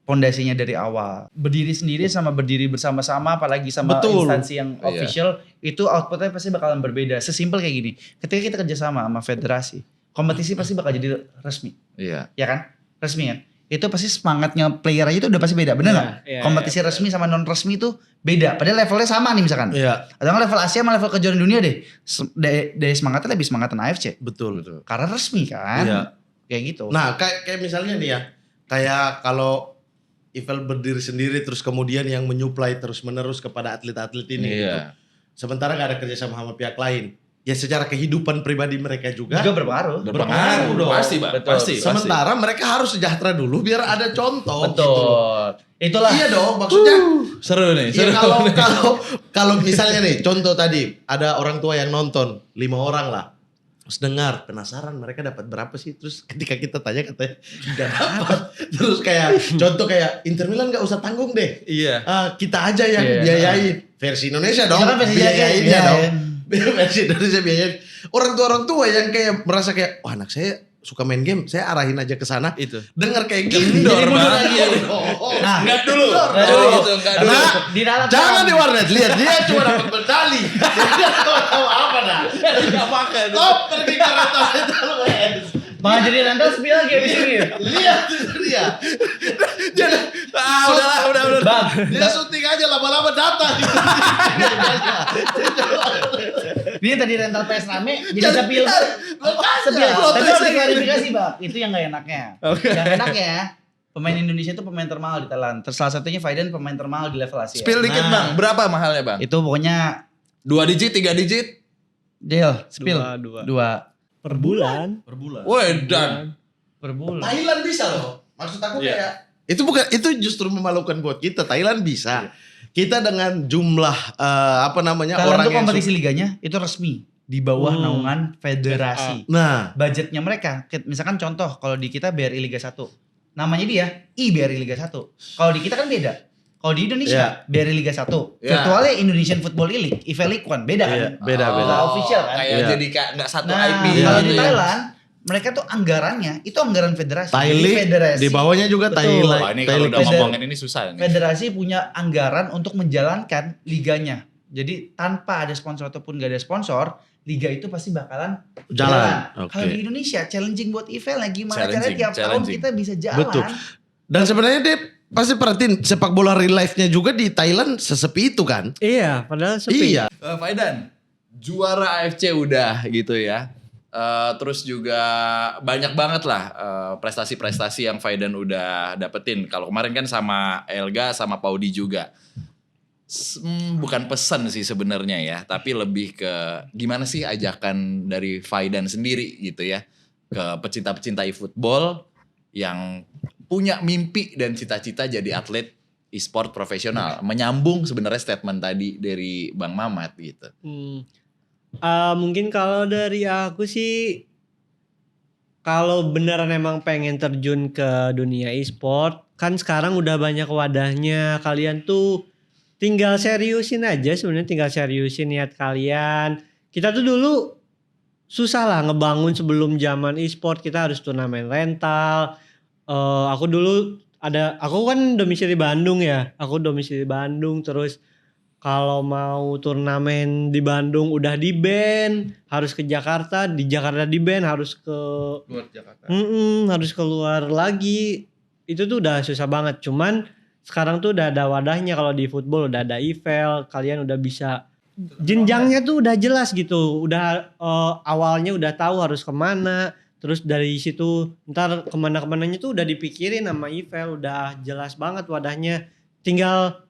pondasinya dari awal. Berdiri sendiri sama berdiri bersama-sama, apalagi sama Betul. instansi yang Iya. official, itu outputnya pasti bakalan berbeda. Sesimpel kayak gini, ketika kita kerjasama sama federasi, kompetisi pasti bakal jadi resmi, Iya. ya kan? Resmi kan? Itu pasti semangatnya player aja itu udah pasti beda, bener Iya, nggak? iya, Kompetisi resmi sama non resmi itu beda. Padahal levelnya sama nih misalkan. Iya, Atau nggak level Asia sama level kejuaraan dunia deh. Dari semangatnya lebih semangatan AFC. betul. Karena resmi kan. Iya. Kayak gitu. Nah, kayak misalnya nih ya, kayak kalau Ivel berdiri sendiri terus kemudian yang menyuplai terus-menerus kepada atlet-atlet ini gitu. Iya. Sementara gak ada kerjasama sama pihak lain. Ya secara kehidupan pribadi mereka juga. juga berpengaruh. Berpengaruh dong. Pasti, Bang. Betul. Pasti. Sementara mereka harus sejahtera dulu biar ada contoh. gitu. Betul. Itulah. Iya dong, maksudnya Seru nih, ya seru. kalau misalnya nih contoh tadi ada orang tua yang nonton 5 orang lah. Terus dengar, penasaran mereka dapat berapa sih? Terus ketika kita tanya katanya gak dapat. Terus kayak contoh kayak Inter Milan gak usah tanggung deh. Iya. Kita aja yang Iya. biayain. Versi Indonesia dong. Kita kan versi biayainnya biayain. dong. Versi Indonesia biayain. Orang tua yang kayak merasa kayak, wah anak saya suka main game, saya arahin aja ke sana. Itu. Dengar kayak gini. Kendor jadi mundur banget. lagi. Nah, Enggak dulu. Enggak dulu. Gitu, enggak dulu. Nah, di dalam jangan di warnet, lihat dia cuma dapat medali. Dia tahu apa dah. Enggak makan. Stop pergi ke rental guys. Bang jadi rental sepi lagi abis ini. Lihat itu dia. Udah. Bang, Dia syuting aja lama-lama datang. ini tadi rental PS rame jadi Jadi- sepi lagi. Makanya. Sepi lagi. Plot Tapi twist harus lagi. diklarifikasi, Bang. Itu yang gak enaknya. Yang enaknya pemain Indonesia itu pemain termahal di Thailand. Salah satunya Faidan pemain termahal di level Asia. Spill dikit, Nah. Bang. Berapa mahalnya, Bang? Itu pokoknya 2 digit, 3 digit? Deal, spill. Dua. Per bulan. Per bulan. Wedan. Per bulan. Thailand bisa loh. Maksud aku Iya. kayak itu justru memalukan buat kita. Thailand bisa. Kita dengan jumlah Thailand orang tuh yang kompetisi liganya itu resmi di bawah naungan federasi. Nah, Budgetnya mereka, misalkan contoh kalau di kita BRI Liga 1. Namanya dia IBRI Liga 1. Kalau di kita kan beda. Kalau di Indonesia BRI Liga 1. Iya. Virtualnya Indonesian Football League, IFL League One, beda kan? iya, beda. Nggak official kan? Kayak Iya. jadi kayak enggak satu Nah, IP kalau gitu di ya. Thailand mereka tuh anggarannya itu anggaran federasi. Jadi Thailand federasi, di bawahnya juga Betul. Thailand. Wah, ini kalau udah Feder- ngomongin ini susah nih. federasi punya anggaran untuk menjalankan liganya. Jadi tanpa ada sponsor ataupun gak ada sponsor, liga itu pasti bakalan Jalan. Oke. Kalau di Indonesia challenging buat IFL lah gimana caranya Challenging, tiap tahun challenging. kita bisa jalan. Betul. Dan sebenarnya dia pasti perhatiin sepak bola real life-nya juga di Thailand sesepi itu kan? Iya, padahal sepi. Iya. Faidan, juara AFC udah gitu ya. Terus juga banyak banget lah prestasi-prestasi yang Faidan udah dapetin. Kalau kemarin kan sama Elga sama Paudi juga. Bukan pesan sih sebenarnya ya, tapi lebih ke gimana sih ajakan dari Faidan sendiri gitu ya ke pecinta-pecinta e-football yang punya mimpi dan cita-cita jadi atlet e-sport profesional. Menyambung sebenarnya statement tadi dari Bang Mamat gitu. Mungkin kalau dari aku sih, kalau beneran emang pengen terjun ke dunia e-sport, kan sekarang udah banyak wadahnya. Kalian tuh tinggal seriusin aja sebenarnya, tinggal seriusin niat kalian. Kita tuh dulu susah lah ngebangun sebelum zaman e-sport, kita harus turnamen rental. Aku dulu aku kan domisili Bandung ya. Aku domisili Bandung, terus kalau mau turnamen di Bandung udah di ban, harus ke Jakarta, di Jakarta di ban, harus ke Luar Jakarta. harus keluar lagi. Itu tuh udah susah banget. Cuman sekarang tuh udah ada wadahnya, kalau di football udah ada IFL, kalian udah bisa jenjangnya tuh udah jelas gitu. Udah awalnya udah tahu harus kemana. Terus dari situ ntar kemana-kemananya tuh udah dipikirin sama IFL, udah jelas banget wadahnya. Tinggal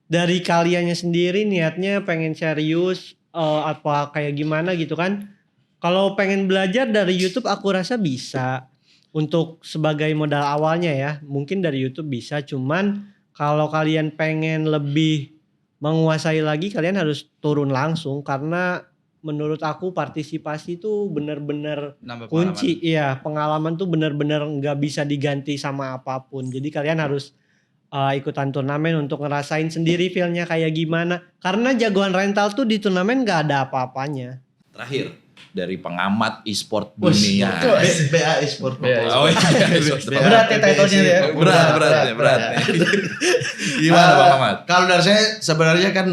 dari kaliannya sendiri niatnya pengen serius apa kayak gimana gitu kan. Kalau pengen belajar dari YouTube aku rasa bisa. Untuk sebagai modal awalnya ya, mungkin dari YouTube bisa. Cuman kalau kalian pengen lebih menguasai lagi, kalian harus turun langsung. Karena menurut aku partisipasi itu bener-bener Nambah kunci. Iya, pengalaman tuh bener-bener nggak bisa diganti sama apapun. Jadi kalian harus ikutan turnamen untuk ngerasain sendiri feel-nya kayak gimana. Karena jagoan rental tuh di turnamen nggak ada apa-apanya. Terakhir, dari pengamat e-sport dunia. BA Esport. Oh iya, Berat ya title-nya ya. berat. Gimana Bang Ahmad? Kalau dari saya sebenarnya kan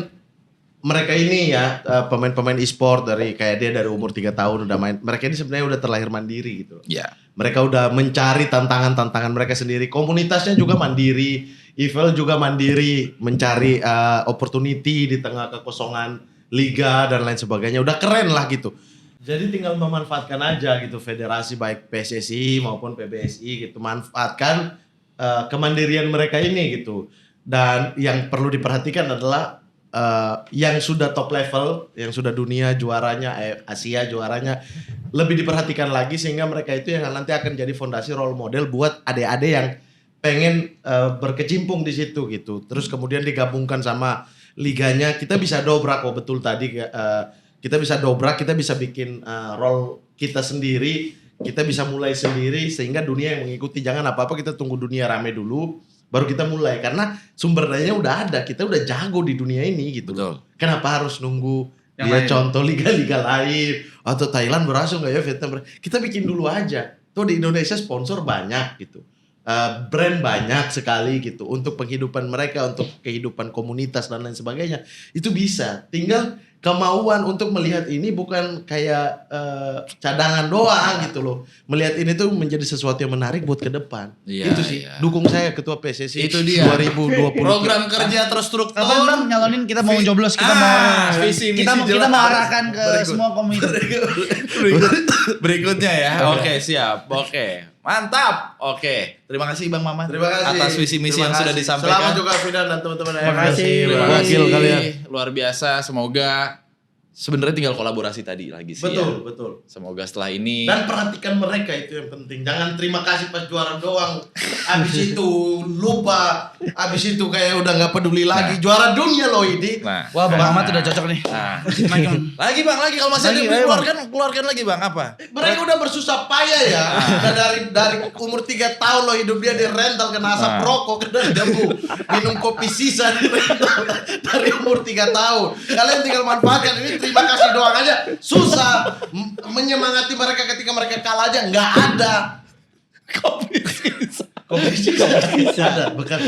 mereka ini ya pemain-pemain e-sport dari kayak dia dari umur 3 tahun udah main. Mereka ini sebenarnya udah terlahir mandiri gitu. Ya. Mereka udah mencari tantangan-tantangan mereka sendiri. Komunitasnya juga mandiri. Evil juga mandiri mencari opportunity di tengah kekosongan liga dan lain sebagainya. Udah keren lah gitu. Jadi tinggal memanfaatkan aja gitu federasi baik PSSI maupun PBSI gitu manfaatkan kemandirian mereka ini gitu. Dan yang perlu diperhatikan adalah yang sudah top level, yang sudah dunia juaranya, Asia juaranya lebih diperhatikan lagi sehingga mereka itu yang nanti akan jadi fondasi role model buat adik-adik yang pengen berkecimpung di situ gitu. Terus kemudian digabungkan sama liganya, kita bisa dobrak kok betul tadi kita bisa dobrak, kita bisa bikin role kita sendiri, kita bisa mulai sendiri sehingga dunia yang mengikuti. Jangan apa-apa kita tunggu dunia rame dulu baru kita mulai karena sumber dayanya udah ada, kita udah jago di dunia ini gitu. Betul. Kenapa harus nunggu Yang dia lain. contoh liga-liga lain atau Thailand berhasil nggak ya Vietnam? Kita bikin dulu aja. Tuh di Indonesia sponsor banyak gitu. Brand banyak sekali gitu untuk penghidupan mereka, untuk kehidupan komunitas dan lain sebagainya. Itu bisa. Tinggal kemauan untuk melihat ini bukan kayak cadangan doang gitu loh. Melihat ini tuh menjadi sesuatu yang menarik buat ke depan. Iya, Itu sih. iya. Dukung saya Ketua PSSI Itu dia. 2020. Program kerja terstruktur. Kapan Bang nyalonin kita mau joblos, kita mau visi misi kita mau jelas. arahkan ke Berikut. semua komunitas. Berikutnya ya. Oke, siap. Oke. Mantap. Oke. Terima kasih Bang Mamat. Terima kasih. Atas visi misi Terima yang sudah kasih. disampaikan. Selamat juga Fidan dan teman-teman Terima AFC. kasih. Terima Wakil kasih. kalian. Luar biasa. Semoga sebenarnya tinggal kolaborasi tadi lagi sih. Betul, ya. betul. Semoga setelah ini Dan perhatikan mereka itu yang penting. Jangan terima kasih pas juara doang. Abis itu lupa. Abis itu kayak udah nggak peduli lagi. Juara dunia loh ini. Nah. Wah, Bang Ahmad udah cocok nih. Nah. Lagi, Bang. Lagi kalau masih ada Lagi, yang ayo, Bang. keluarkan lagi Bang apa? Mereka udah bersusah payah ya. Udah dari umur 3 tahun loh hidup dia di rental kena asap Nah. rokok, kena debu, minum kopi sisa di rental dari umur 3 tahun. Kalian tinggal manfaatkan ini, terima kasih doang aja. Susah menyemangati mereka ketika mereka kalah aja nggak ada. Kopi sisa. Kopi sisa ada bekas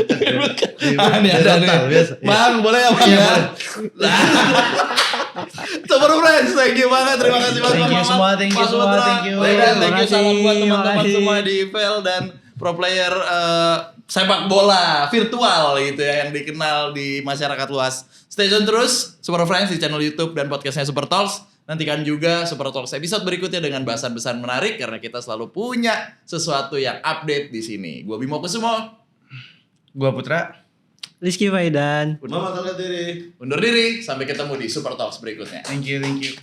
Ini ada nih. biasa. Bang, boleh ya Bang Iya, ya? Super Friends, thank you banget. Terima kasih banget Thank you Bang semua, Mamat, thank you Mas semua, Putra. thank you. Dan thank you Terima salam buat kasih, teman-teman makasih. semua di IPL dan pro player sepak bola virtual gitu ya yang dikenal di masyarakat luas. Stay tune terus Super Friends di channel YouTube dan podcastnya Super Talks. Nantikan juga Super Talks episode berikutnya dengan bahasan-bahasan menarik karena kita selalu punya sesuatu yang update di sini. Gua Bimo Kusumo. Gua Putra. Rizky Faidan. Mama kalian diri. Undur diri, sampai ketemu di Super Talks berikutnya. Thank you, thank you.